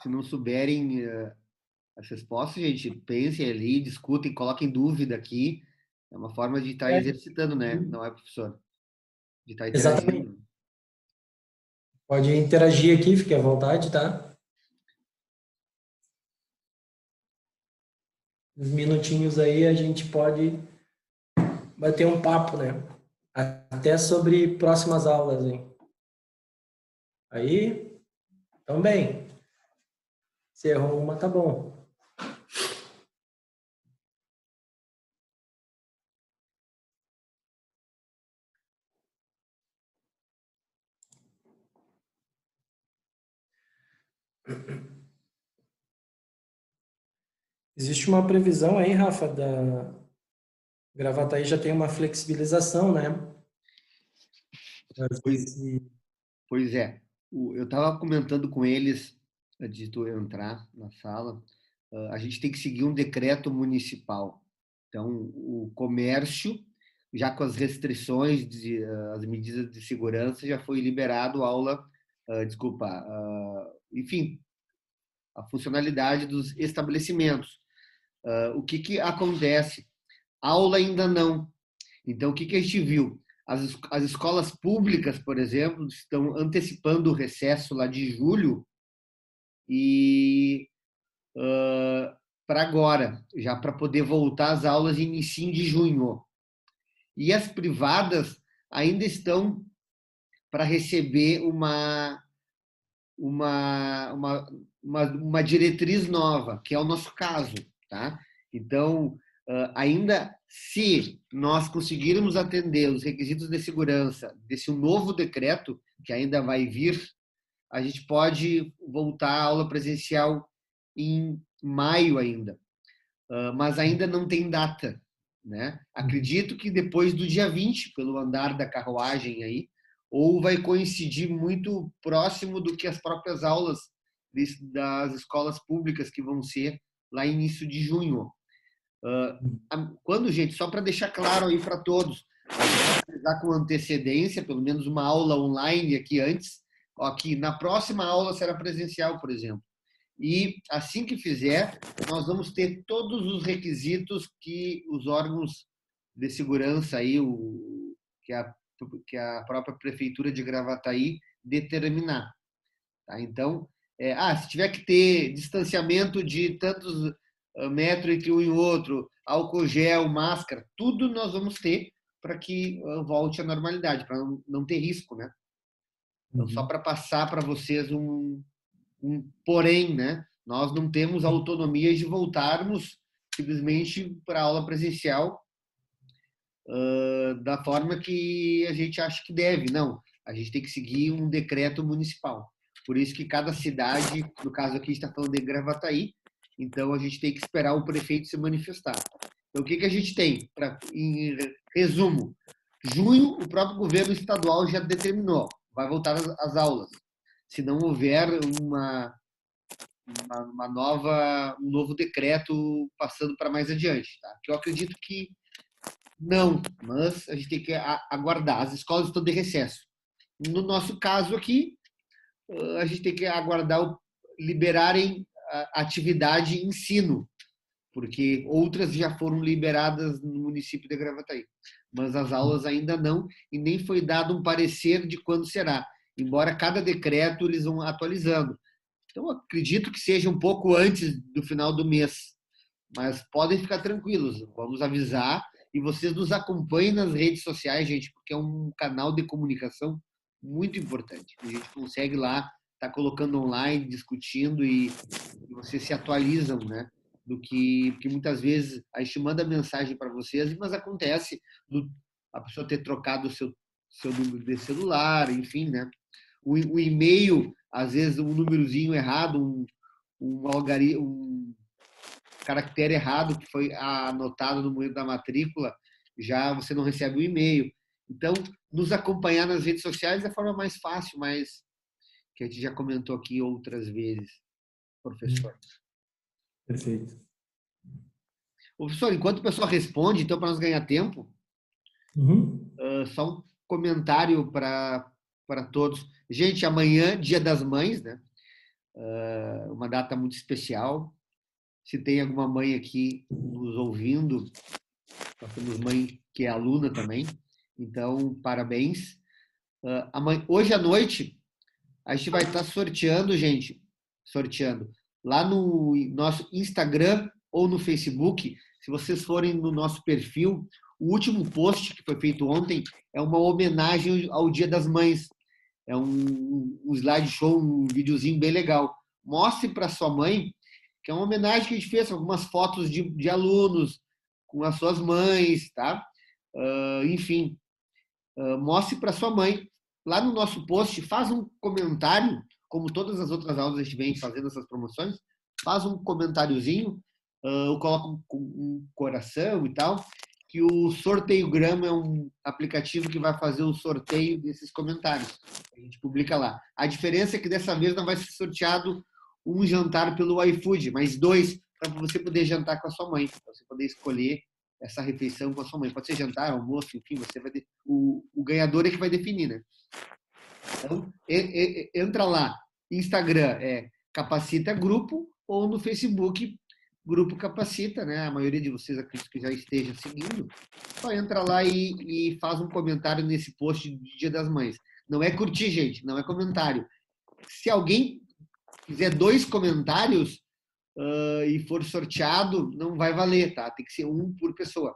Se não souberem as respostas, gente, pensem ali, discutem, coloquem dúvida aqui. É uma forma de estar exercitando, né? Não é, professor? De estar Exatamente. interagindo. Pode interagir aqui, fique à vontade, tá? Uns minutinhos aí a gente pode bater um papo, né? Até sobre próximas aulas, hein? Aí, também. Se errou uma, tá bom. Existe uma previsão aí, Rafa, da Gravataí já tem uma flexibilização, né? Pois, pois é. Eu estava comentando com eles, antes de tu entrar na sala, a gente tem que seguir um decreto municipal. Então, o comércio, já com as restrições, as medidas de segurança, já foi liberado aula, desculpa, enfim, a funcionalidade dos estabelecimentos. O que que acontece? Aula ainda não. Então, o que que a gente viu? As escolas públicas, por exemplo, estão antecipando o recesso lá de julho e para agora, já para poder voltar às aulas em início de junho. E as privadas ainda estão para receber uma diretriz nova, que é o nosso caso, tá? Então, ainda se nós conseguirmos atender os requisitos de segurança desse novo decreto, que ainda vai vir, a gente pode voltar à aula presencial em maio ainda, mas ainda não tem data, né? Acredito que depois do dia 20, pelo andar da carruagem aí, ou vai coincidir muito próximo do que as próprias aulas das escolas públicas que vão ser lá início de junho. Quando, gente, só para deixar claro aí para todos, a gente vai precisar com antecedência, pelo menos uma aula online aqui antes, aqui na próxima aula será presencial, por exemplo. E assim que fizer, nós vamos ter todos os requisitos que os órgãos de segurança aí, que a própria prefeitura de Gravataí determinar. Tá? Então, se tiver que ter distanciamento de tantos metros entre um e outro, álcool gel, máscara, tudo nós vamos ter para que volte à normalidade, para não ter risco, né? Então, só para passar para vocês um porém, né? Nós não temos autonomia de voltarmos simplesmente para a aula presencial da forma que a gente acha que deve. Não, a gente tem que seguir um decreto municipal. Por isso que cada cidade, no caso aqui está falando de Gravataí, então a gente tem que esperar o prefeito se manifestar. Então o que que a gente tem? Em resumo, junho o próprio governo estadual já determinou, vai voltar às aulas. se não houver um novo decreto passando para mais adiante, tá? Que eu acredito que não, mas a gente tem que aguardar. As escolas estão de recesso. No nosso caso aqui, a gente tem que aguardar liberarem a atividade ensino, porque outras já foram liberadas no município de Gravataí, mas as aulas ainda não, e nem foi dado um parecer de quando será, embora cada decreto eles vão atualizando. Então, acredito que seja um pouco antes do final do mês, mas podem ficar tranquilos, vamos avisar, e vocês nos acompanhem nas redes sociais, gente, porque é um canal de comunicação muito importante. A gente consegue lá estar colocando online, discutindo, e vocês se atualizam, né? Do que muitas vezes a gente manda mensagem para vocês, mas acontece a pessoa ter trocado o seu número de celular, enfim, né? O e-mail, às vezes um númerozinho errado, um caractere errado que foi anotado no momento da matrícula, já você não recebe o e-mail. Então, nos acompanhar nas redes sociais é a forma mais fácil, mas que a gente já comentou aqui outras vezes, professor. Perfeito. Professor, enquanto o pessoal responde, então, para nós ganhar tempo, só um comentário para todos. Gente, amanhã, Dia das Mães, né? Uma data muito especial. Se tem alguma mãe aqui nos ouvindo, nós temos mãe que é aluna também, então, parabéns. Hoje à noite, a gente vai estar sorteando, gente, lá no nosso Instagram ou no Facebook. Se vocês forem no nosso perfil, o último post que foi feito ontem é uma homenagem ao Dia das Mães. É um slideshow, um videozinho bem legal. Mostre para sua mãe, que é uma homenagem que a gente fez, algumas fotos de alunos com as suas mães, tá? Enfim, mostre para sua mãe. Lá no nosso post, faz um comentário, como todas as outras aulas a gente vem fazendo essas promoções, faz um comentáriozinho, eu coloco um coração e tal, que o Sorteiogram é um aplicativo que vai fazer o sorteio desses comentários. A gente publica lá. A diferença é que dessa vez não vai ser sorteado um jantar pelo iFood, mas 2 para você poder jantar com a sua mãe, para você poder escolher essa refeição com a sua mãe. Pode ser jantar, almoço, enfim, você vai o ganhador é que vai definir, né? Então, entra lá, Instagram é Capacita Grupo ou no Facebook Grupo Capacita, né? A maioria de vocês acredito que já esteja seguindo. Só entra lá e faz um comentário nesse post de Dia das Mães. Não é curtir, gente, não é comentário. Se alguém fizer 2 comentários e for sorteado, não vai valer, tá? Tem que ser um por pessoa.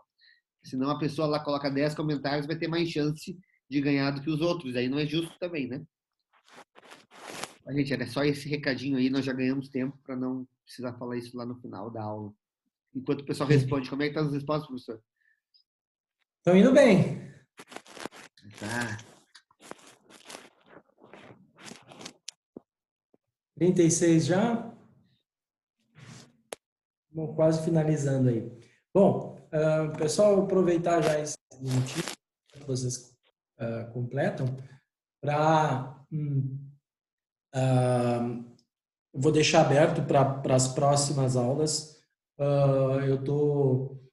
Senão a pessoa lá coloca 10 comentários, vai ter mais chance de ganhar do que os outros. Aí não é justo também, né? Mas, gente, era só esse recadinho aí, nós já ganhamos tempo para não precisar falar isso lá no final da aula. Enquanto o pessoal responde, como é que estão as respostas, professor? Estão indo bem. Tá. 36 já. Bom, quase finalizando aí. Bom, pessoal, aproveitar já esse minutinho que vocês completam para vou deixar aberto para as próximas aulas. Eu estou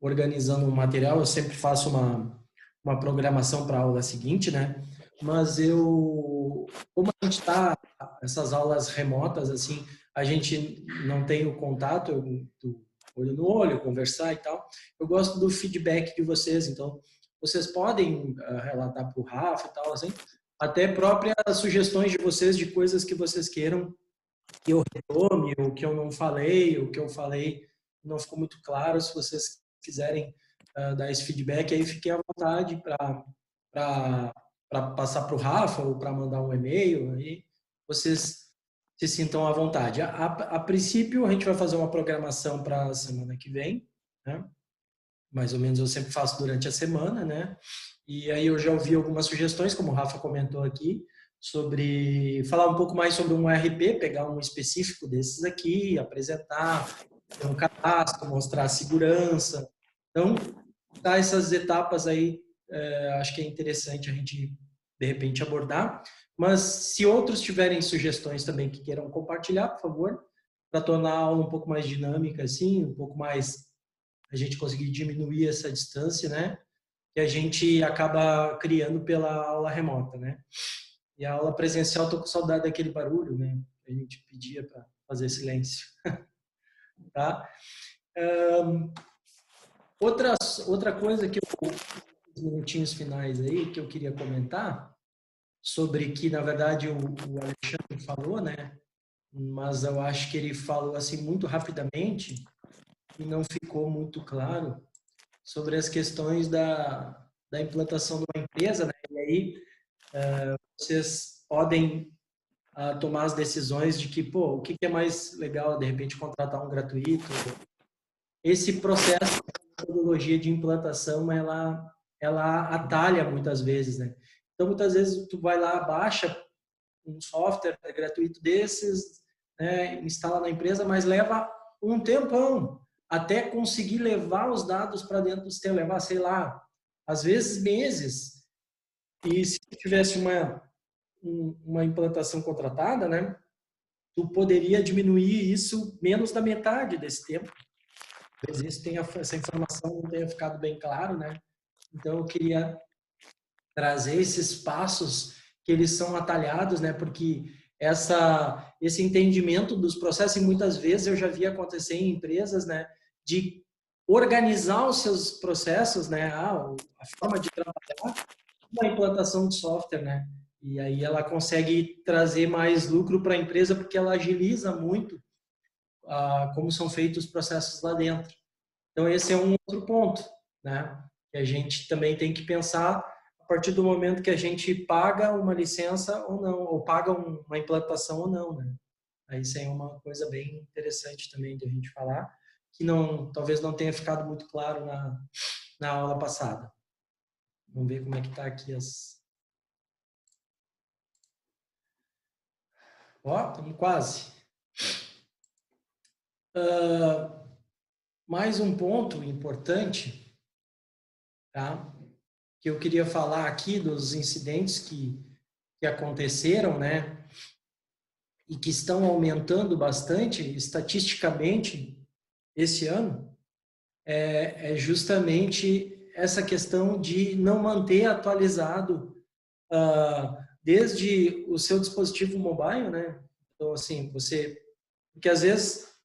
organizando um material, eu sempre faço uma programação para a aula seguinte, né? Mas como a gente está, essas aulas remotas, assim, a gente não tem o contato, do olho no olho, conversar e tal. Eu gosto do feedback de vocês, então vocês podem relatar para o Rafa e tal, assim, até próprias sugestões de vocês de coisas que vocês queiram que eu retome, ou que eu não falei, ou que eu falei não ficou muito claro. Se vocês quiserem dar esse feedback, aí fiquem à vontade para passar para o Rafa ou para mandar um e-mail, aí vocês se sintam à vontade. A princípio, a gente vai fazer uma programação para a semana que vem, né? Mais ou menos eu sempre faço durante a semana, né? E aí eu já ouvi algumas sugestões, como o Rafa comentou aqui, sobre falar um pouco mais sobre um RP, pegar um específico desses aqui, apresentar, ter um cadastro, mostrar a segurança. Então, tá essas etapas aí, acho que é interessante a gente de repente, abordar. Mas se outros tiverem sugestões também que queiram compartilhar, por favor, para tornar a aula um pouco mais dinâmica, assim, um pouco mais, a gente conseguir diminuir essa distância, né? Que a gente acaba criando pela aula remota, né? E a aula presencial, estou com saudade daquele barulho, né? A gente pedia para fazer silêncio, tá? Outra coisa que os minutinhos finais aí que eu queria comentar sobre que, na verdade, o Alexandre falou, né? Mas eu acho que ele falou assim muito rapidamente e não ficou muito claro sobre as questões da implantação de uma empresa, né? E aí vocês podem tomar as decisões de que, pô, o que é mais legal, de repente, contratar um gratuito. Esse processo, a metodologia de implantação, ela atalha muitas vezes, né? Então, muitas vezes, tu vai lá, baixa um software gratuito desses, né, instala na empresa, mas leva um tempão até conseguir levar os dados para dentro do sistema, levar, sei lá, às vezes meses. E se tivesse uma implantação contratada, né, tu poderia diminuir isso menos da metade desse tempo. Talvez essa informação não tenha ficado bem claro, né? Então eu queria trazer esses passos que eles são atalhados, né? Porque esse entendimento dos processos, e muitas vezes eu já vi acontecer em empresas, né? De organizar os seus processos, né? A forma de trabalhar, uma implantação de software, né? E aí ela consegue trazer mais lucro para a empresa porque ela agiliza muito como são feitos os processos lá dentro. Então esse é um outro ponto, né? Que a gente também tem que pensar a partir do momento que a gente paga uma licença ou não, ou paga uma implantação ou não, né? Aí isso é uma coisa bem interessante também de a gente falar, que talvez não tenha ficado muito claro na aula passada. Vamos ver como é que está aqui Ó, estamos quase. Mais um ponto importante, tá? Que eu queria falar aqui dos incidentes que aconteceram, né? E que estão aumentando bastante estatisticamente esse ano, é justamente essa questão de não manter atualizado desde o seu dispositivo mobile, né? Então, assim, porque às vezes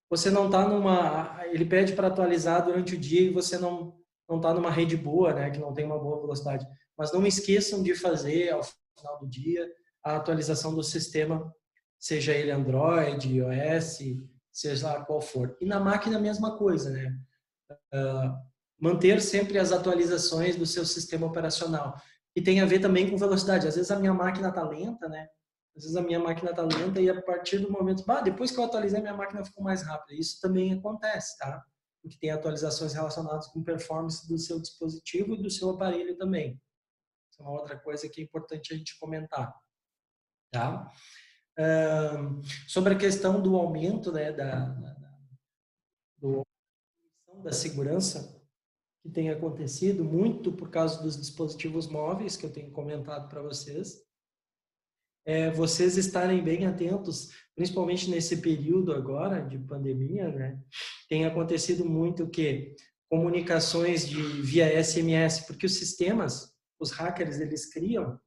você não está ele pede para atualizar durante o dia e você não está numa rede boa, né? Que não tem uma boa velocidade. Mas não esqueçam de fazer ao final do dia a atualização do sistema, seja ele Android, iOS, seja lá qual for. E na máquina a mesma coisa, né? Manter sempre as atualizações do seu sistema operacional. E tem a ver também com velocidade. Às vezes a minha máquina está lenta, né? Às vezes a minha máquina está lenta e a partir do momento, depois que eu atualizei, minha máquina ficou mais rápida. Isso também acontece, tá? Porque tem atualizações relacionadas com performance do seu dispositivo e do seu aparelho também. Isso é uma outra coisa que é importante a gente comentar, tá? Sobre a questão do aumento, né, da segurança que tem acontecido muito por causa dos dispositivos móveis que eu tenho comentado para vocês. Vocês estarem bem atentos, principalmente nesse período agora de pandemia, né? Tem acontecido muito o quê? Comunicações via SMS, porque os sistemas, os hackers, eles criam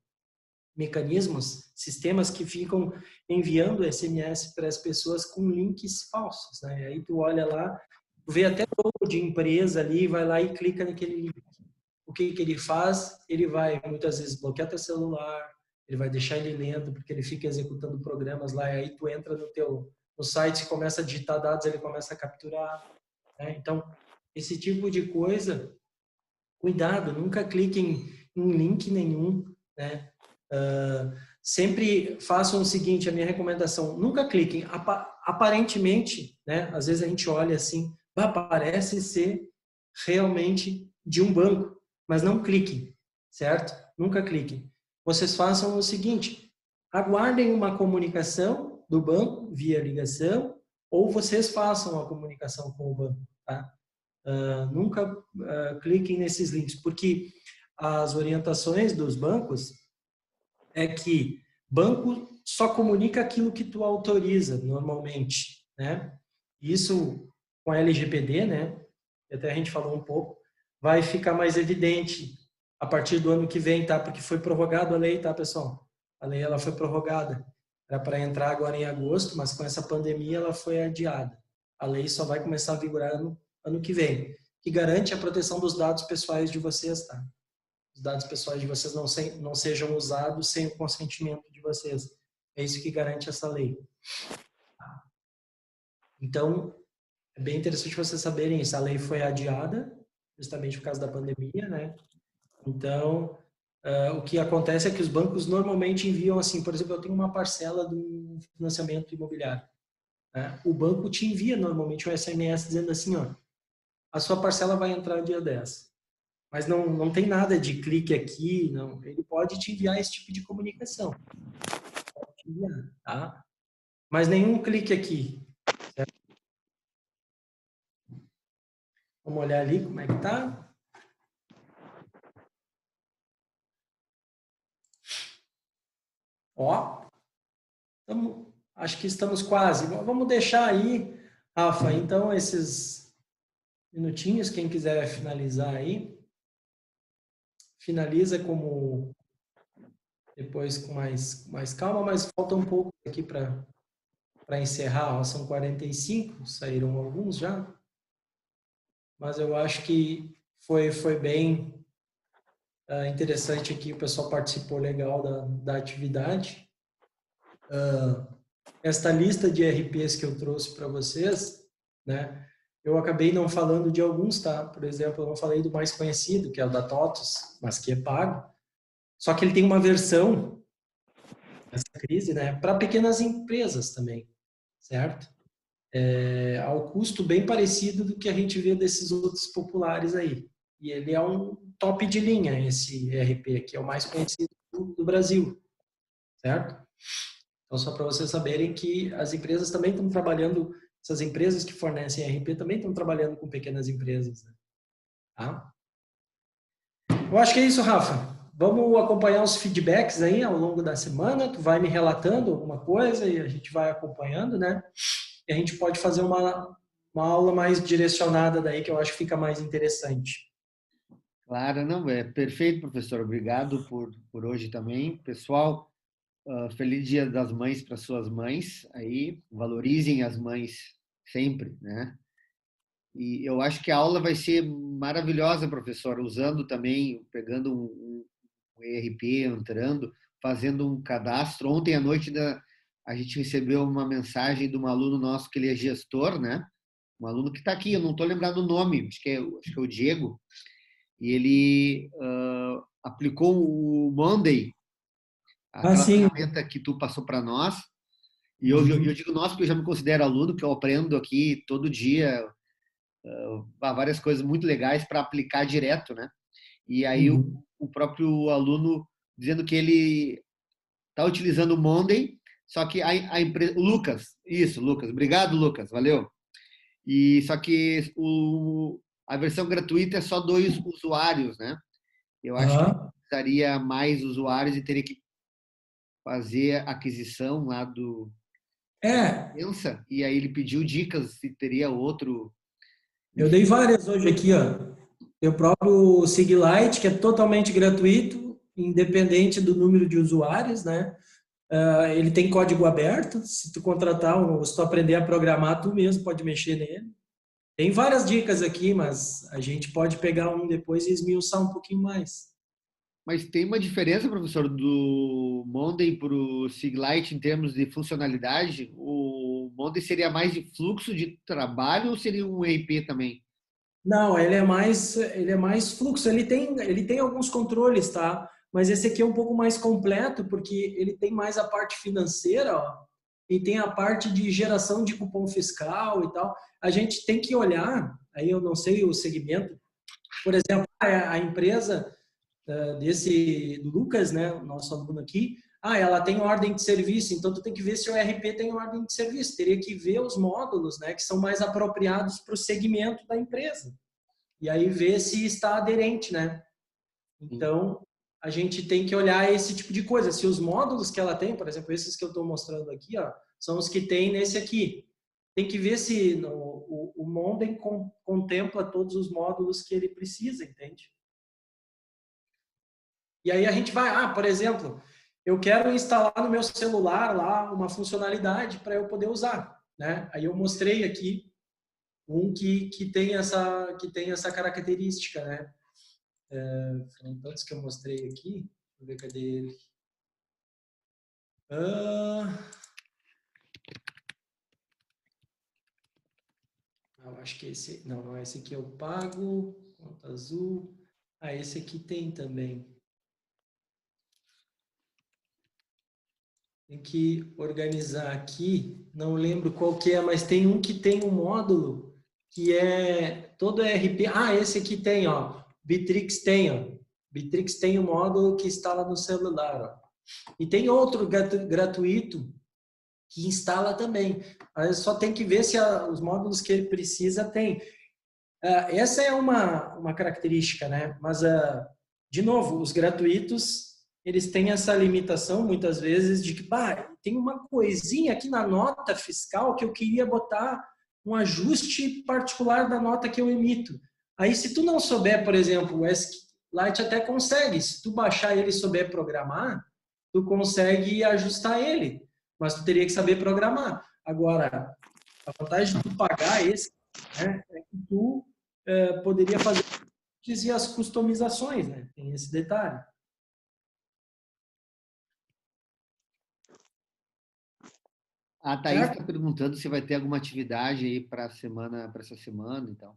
mecanismos, sistemas que ficam enviando SMS para as pessoas com links falsos, né? Aí tu olha lá, vê até logo de empresa ali, vai lá e clica naquele link. O que ele faz? Ele vai muitas vezes bloquear teu celular, ele vai deixar ele lento porque ele fica executando programas lá, e aí tu entra no site, começa a digitar dados, ele começa a capturar, né? Então, esse tipo de coisa, cuidado, nunca clique em link nenhum, né? Sempre façam o seguinte, a minha recomendação, nunca cliquem, aparentemente, né? Às vezes a gente olha assim, parece ser realmente de um banco, mas não cliquem, certo? Nunca cliquem. Vocês façam o seguinte, aguardem uma comunicação do banco via ligação ou vocês façam a comunicação com o banco, tá? Nunca cliquem nesses links, porque as orientações dos bancos, é que banco só comunica aquilo que tu autoriza normalmente, né? Isso com a LGPD, né? Até a gente falou um pouco, vai ficar mais evidente a partir do ano que vem, tá? Porque foi prorrogada a lei, tá, pessoal? A lei ela foi prorrogada. Era para entrar agora em agosto, mas com essa pandemia ela foi adiada. A lei só vai começar a vigorar ano que vem, que garante a proteção dos dados pessoais de vocês, tá? Os dados pessoais de vocês não sejam usados sem o consentimento de vocês. É isso que garante essa lei. Então, é bem interessante vocês saberem isso. A lei foi adiada, justamente por causa da pandemia, né? Então, o que acontece é que os bancos normalmente enviam assim, por exemplo, eu tenho uma parcela do financiamento imobiliário. Né? O banco te envia normalmente um SMS dizendo assim, ó, a sua parcela vai entrar dia 10. Mas não tem nada de clique aqui, não. Ele pode te enviar esse tipo de comunicação. Pode te enviar, tá? Mas nenhum clique aqui. Certo? Vamos olhar ali como é que tá. Ó, acho que estamos quase. Vamos deixar aí, Rafa, então, esses minutinhos, quem quiser finalizar aí, finaliza como depois com mais calma, mas falta um pouco aqui para encerrar. Ó, são 45, saíram alguns já, mas eu acho que foi bem interessante aqui, o pessoal participou legal da atividade. Esta lista de RPs que eu trouxe para vocês, né? Eu acabei não falando de alguns, tá? Por exemplo, eu não falei do mais conhecido, que é o da TOTUS, mas que é pago. Só que ele tem uma versão, essa crise, né? Para pequenas empresas também, certo? Ao custo bem parecido do que a gente vê desses outros populares aí. E ele é um top de linha, esse ERP aqui, é o mais conhecido do Brasil, certo? Então, só para vocês saberem que as empresas também estão trabalhando, essas empresas que fornecem ERP também estão trabalhando com pequenas empresas. Né? Tá? Eu acho que é isso, Rafa. Vamos acompanhar os feedbacks aí ao longo da semana. Tu vai me relatando alguma coisa e a gente vai acompanhando, né? E a gente pode fazer uma aula mais direcionada daí, que eu acho que fica mais interessante. Claro, não, é perfeito, professor. Obrigado por hoje também. Pessoal, feliz Dia das Mães para suas mães. Aí, valorizem as mães sempre, né? E eu acho que a aula vai ser maravilhosa, professor, usando também, pegando um ERP, entrando, fazendo um cadastro. Ontem à noite a gente recebeu uma mensagem de um aluno nosso que ele é gestor, né? Um aluno que está aqui, eu não estou lembrando o nome, acho que é o Diego, e ele aplicou o Monday, aquela Sim. ferramenta que tu passou para nós, e eu digo nós porque eu já me considero aluno, que eu aprendo aqui todo dia várias coisas muito legais para aplicar direto, né? E aí o próprio aluno dizendo que ele está utilizando o Monday, só que a empresa, o Lucas, isso, Lucas, obrigado, Lucas, valeu. E só que a versão gratuita é só 2 usuários, né? Eu acho que precisaria mais usuários e teria que fazer a aquisição lá da licença, e aí ele pediu dicas se teria outro. Eu dei várias hoje aqui, ó. Tem o próprio SigLite, que é totalmente gratuito, independente do número de usuários, né? Ele tem código aberto, se tu contratar, ou se tu aprender a programar, tu mesmo pode mexer nele. Tem várias dicas aqui, mas a gente pode pegar um depois e esmiuçar um pouquinho mais. Mas tem uma diferença, professor, do Monday para o SigLite em termos de funcionalidade? O Monday seria mais de fluxo de trabalho ou seria um EIP também? Não, ele é mais fluxo. Ele tem alguns controles, tá? Mas esse aqui é um pouco mais completo porque ele tem mais a parte financeira, ó, e tem a parte de geração de cupom fiscal e tal. A gente tem que olhar, aí eu não sei o segmento. Por exemplo, a empresa do Lucas, né, o nosso aluno aqui, ela tem ordem de serviço, então tu tem que ver se o RP tem ordem de serviço. Teria que ver os módulos, né, que são mais apropriados para o segmento da empresa. E aí ver se está aderente, né? Então, a gente tem que olhar esse tipo de coisa. Se os módulos que ela tem, por exemplo, esses que eu estou mostrando aqui, ó, são os que tem nesse aqui. Tem que ver se o Monday contempla todos os módulos que ele precisa, entende? E aí a gente vai, por exemplo, eu quero instalar no meu celular lá uma funcionalidade para eu poder usar, né? Aí eu mostrei aqui um que tem essa característica, né? Foram tantos que eu mostrei aqui. Deixa eu ver, cadê ele? Eu acho que esse... Não é esse aqui eu pago. Conta azul. Esse aqui tem também. Tem que organizar aqui. Não lembro qual que é, mas tem um que tem um módulo que é todo ERP. Esse aqui tem, ó. Bitrix tem, ó. Bitrix tem um módulo que instala no celular, ó. E tem outro gratuito que instala também. Aí só tem que ver se os módulos que ele precisa tem. Essa é uma característica, né? Mas, de novo, os gratuitos, eles têm essa limitação, muitas vezes, de que tem uma coisinha aqui na nota fiscal que eu queria botar um ajuste particular da nota que eu emito. Aí, se tu não souber, por exemplo, o SQLite até consegue. Se tu baixar ele e souber programar, tu consegue ajustar ele. Mas tu teria que saber programar. Agora, a vantagem de tu pagar esse, né, é que tu poderia fazer as customizações, né? Tem esse detalhe. A Thaís está perguntando se vai ter alguma atividade aí para essa semana, então.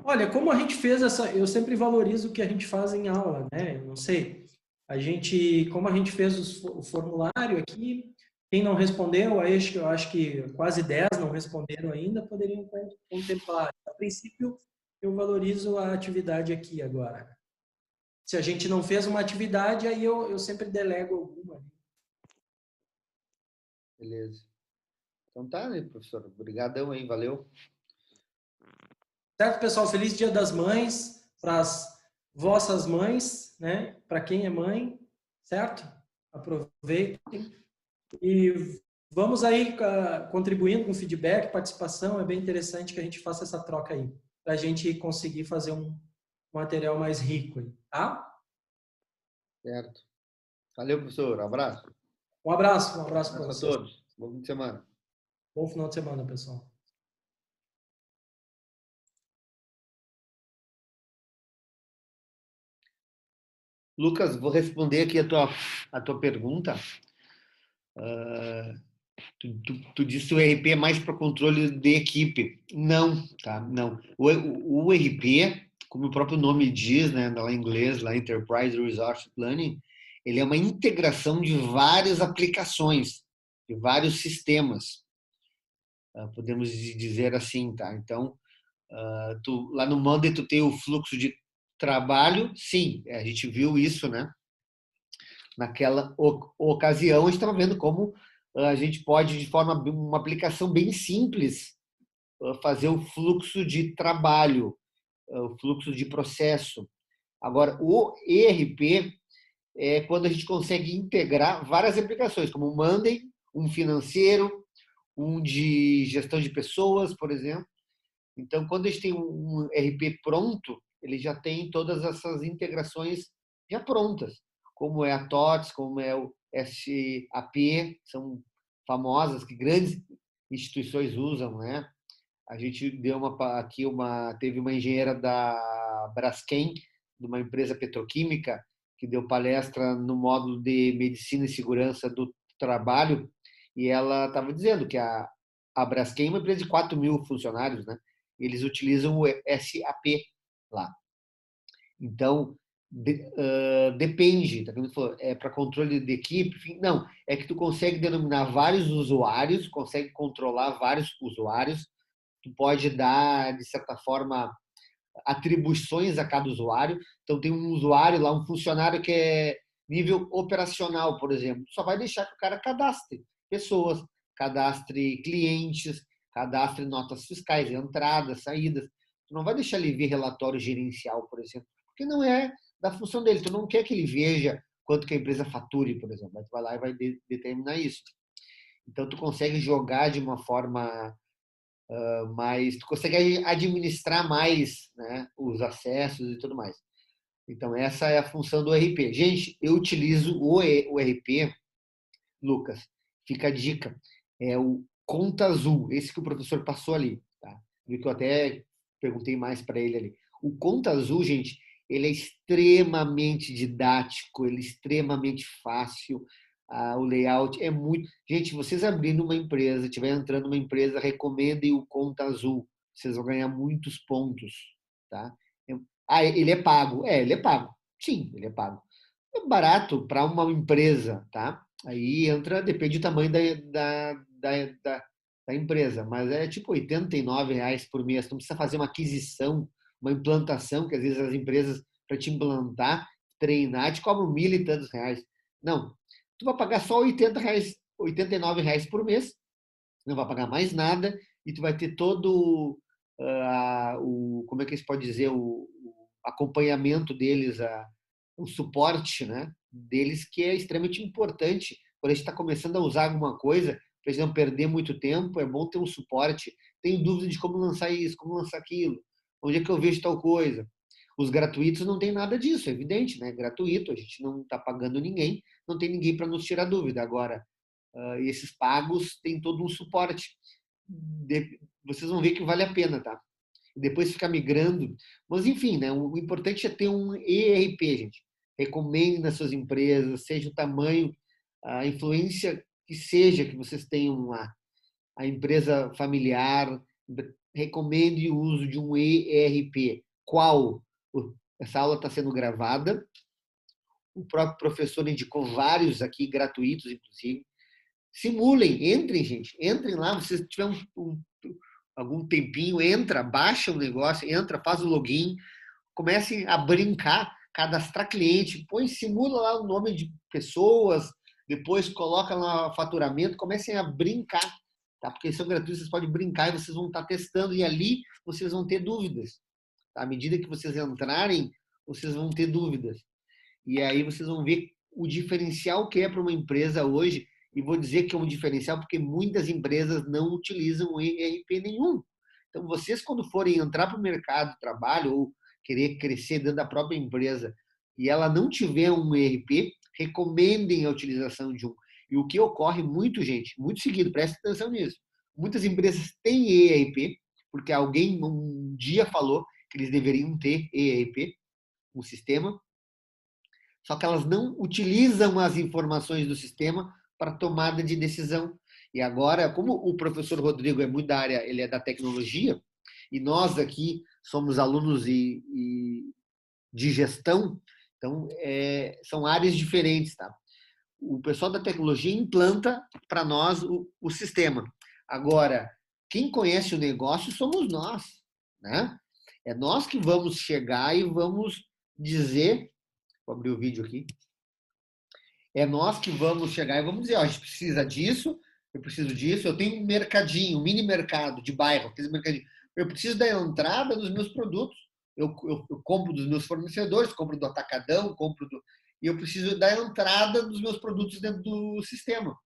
Olha, como a gente fez eu sempre valorizo o que a gente faz em aula, né? Eu não sei. Como a gente fez o formulário aqui, quem não respondeu, eu acho que quase 10 não responderam ainda, poderiam contemplar. A princípio, eu valorizo a atividade aqui agora. Se a gente não fez uma atividade, aí eu sempre delego alguma. Beleza. Então tá, né, professor? Obrigadão aí, valeu. Certo, pessoal? Feliz Dia das Mães para as vossas mães, né? Para quem é mãe, certo? Aproveitem. E vamos aí contribuindo com feedback, participação. É bem interessante que a gente faça essa troca aí, para a gente conseguir fazer um material mais rico aí, tá? Certo. Valeu, professor. Abraço. Um abraço para Abraço a vocês. todos. Bom fim de semana. Bom final de semana, pessoal. Lucas, vou responder aqui a tua pergunta. Tu disse o RP é mais para controle de equipe. Não, tá? Não. O RP, como o próprio nome diz, né, lá em inglês, lá Enterprise Resource Planning, ele é uma integração de várias aplicações, de vários sistemas. Podemos dizer assim, tá? Então, lá no Monday tu tem o fluxo de trabalho, sim, a gente viu isso, né? Naquela ocasião, a gente estava vendo como a gente pode, de forma, uma aplicação bem simples, fazer o fluxo de trabalho, o fluxo de processo. Agora, o ERP é quando a gente consegue integrar várias aplicações, como o Monday, um financeiro, um de gestão de pessoas, por exemplo. Então, quando a gente tem um RP pronto, ele já tem todas essas integrações já prontas, como é a TOTS, como é o SAP, são famosas, que grandes instituições usam, né? A gente deu teve uma engenheira da Braskem, de uma empresa petroquímica, que deu palestra no módulo de Medicina e Segurança do Trabalho, e ela estava dizendo que a Braskem é uma empresa de 4.000 funcionários, né? Eles utilizam o SAP lá. Então, depende, tá vendo? É para controle de equipe, enfim, não, é que tu consegue denominar vários usuários, consegue controlar vários usuários, tu pode dar, de certa forma, atribuições a cada usuário. Então, tem um usuário lá, um funcionário que é nível operacional, por exemplo. Só vai deixar que o cara cadastre pessoas, cadastre clientes, cadastre notas fiscais, entradas, saídas. Tu não vai deixar ele ver relatório gerencial, por exemplo, porque não é da função dele. Tu não quer que ele veja quanto que a empresa fature, por exemplo. Tu vai lá e vai determinar isso. Então, tu consegue jogar de uma forma mais... Tu consegue administrar mais, né, os acessos e tudo mais. Então, essa é a função do RP. Gente, eu utilizo o RP, Lucas, fica a dica. É o Conta Azul, esse que o professor passou ali. Tá? Viu que eu até perguntei mais para ele ali. O Conta Azul, gente, ele é extremamente didático, ele é extremamente fácil. O layout é muito... Gente, vocês abrindo uma empresa, estiver entrando numa empresa, recomendem o Conta Azul. Vocês vão ganhar muitos pontos. Tá? Ele é pago. Ele é pago. Sim, ele é pago. É barato para uma empresa, tá? Aí entra, depende do tamanho da empresa, mas é tipo R$ 89 por mês. Tu não precisa fazer uma aquisição, uma implantação, que às vezes as empresas, para te implantar, treinar, te cobram 1.000 e tantos reais. Não, tu vai pagar só R$ 89 por mês, não vai pagar mais nada, e tu vai ter todo como é que se pode dizer, o acompanhamento deles, o suporte, né, deles, que é extremamente importante. Quando a gente está começando a usar alguma coisa, para a gente não perder muito tempo, é bom ter um suporte. Tenho dúvida de como lançar isso, como lançar aquilo, onde é que eu vejo tal coisa. Os gratuitos não tem nada disso, é evidente, né? Gratuito, a gente não está pagando ninguém, não tem ninguém para nos tirar dúvida. Agora, esses pagos têm todo um suporte. Vocês vão ver que vale a pena, tá? Depois ficar migrando. Mas, enfim, né? O importante é ter um ERP, gente. Recomende nas suas empresas, seja o tamanho, a influência que seja que vocês tenham lá. A empresa familiar, recomende o uso de um ERP. Qual? Essa aula está sendo gravada. O próprio professor indicou vários aqui, gratuitos, inclusive. Simulem, entrem, gente. Entrem lá, se vocês tiverem algum tempinho, entra, baixa o negócio, entra, faz o login, comecem a brincar, cadastrar cliente, põe, simula lá o nome de pessoas, depois coloca lá o faturamento, comecem a brincar, tá? Porque são gratuitos, vocês podem brincar e vocês vão estar testando, e ali vocês vão ter dúvidas. Tá? À medida que vocês entrarem, vocês vão ter dúvidas. E aí vocês vão ver o diferencial que é para uma empresa hoje, e vou dizer que é um diferencial porque muitas empresas não utilizam ERP nenhum. Então, vocês, quando forem entrar para o mercado de trabalho ou querer crescer dentro da própria empresa e ela não tiver um ERP, recomendem a utilização de um. E o que ocorre muito, gente, muito seguido, preste atenção nisso. Muitas empresas têm ERP, porque alguém um dia falou que eles deveriam ter ERP, um sistema, só que elas não utilizam as informações do sistema para tomada de decisão. E agora, como o professor Rodrigo é muito da área, ele é da tecnologia, e nós aqui somos alunos de gestão, então são áreas diferentes, tá? O pessoal da tecnologia implanta para nós o sistema. Agora, quem conhece o negócio somos nós, né? É nós que vamos chegar e vamos dizer, vou abrir o vídeo aqui, é nós que vamos chegar e vamos dizer, ó, a gente precisa disso, eu preciso disso, eu tenho um mercadinho, um mini mercado de bairro, eu preciso da entrada dos meus produtos, eu compro dos meus fornecedores, compro do atacadão, e eu preciso da entrada dos meus produtos dentro do sistema.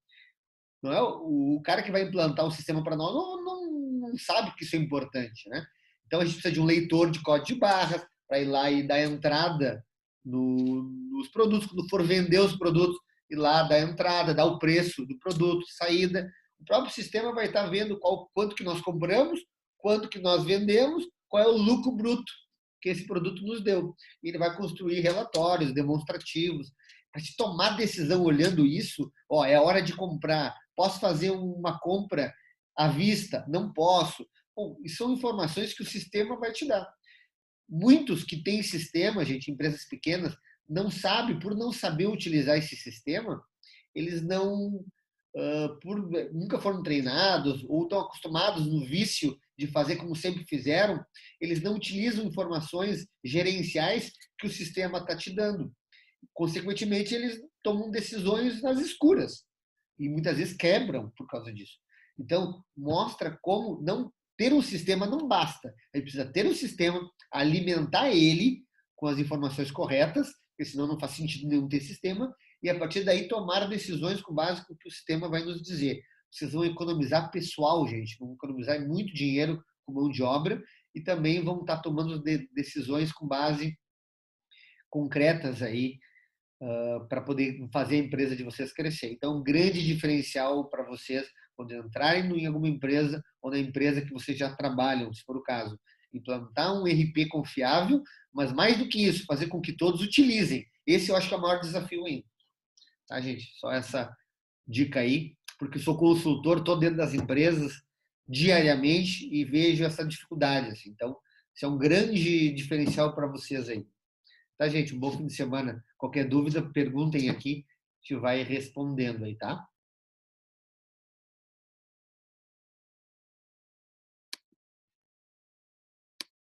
Não é o cara que vai implantar um sistema para nós não sabe que isso é importante, né? Então a gente precisa de um leitor de código de barras para ir lá e dar entrada nos produtos, quando for vender os produtos, ir lá dar entrada, dar o preço do produto, saída. O próprio sistema vai estar vendo quanto que nós compramos, quanto que nós vendemos, qual é o lucro bruto que esse produto nos deu. E ele vai construir relatórios demonstrativos. Para te tomar decisão olhando isso, ó, é hora de comprar. Posso fazer uma compra à vista? Não posso. Bom, e são informações que o sistema vai te dar. Muitos que têm sistema, gente, empresas pequenas, não sabem, por não saber utilizar esse sistema, eles não, nunca foram treinados ou estão acostumados no vício de fazer como sempre fizeram, eles não utilizam informações gerenciais que o sistema está te dando. Consequentemente, eles tomam decisões nas escuras e muitas vezes quebram por causa disso. Então, mostra como não ter um sistema não basta. A gente precisa ter um sistema, alimentar ele com as informações corretas, porque senão não faz sentido nenhum ter sistema, e a partir daí tomar decisões com base no que o sistema vai nos dizer. Vocês vão economizar pessoal, gente, vão economizar muito dinheiro com mão de obra e também vão estar tomando decisões com base concretas aí para poder fazer a empresa de vocês crescer. Então, um grande diferencial para vocês quando entrarem em alguma empresa ou na empresa que vocês já trabalham, se for o caso, implantar um ERP confiável, mas mais do que isso, fazer com que todos utilizem. Esse eu acho que é o maior desafio ainda. Tá, gente? Só essa dica aí, porque sou consultor, estou dentro das empresas diariamente e vejo essa dificuldade. Assim. Então, isso é um grande diferencial para vocês aí. Tá, gente? Um bom fim de semana. Qualquer dúvida, perguntem aqui, a gente vai respondendo aí, tá?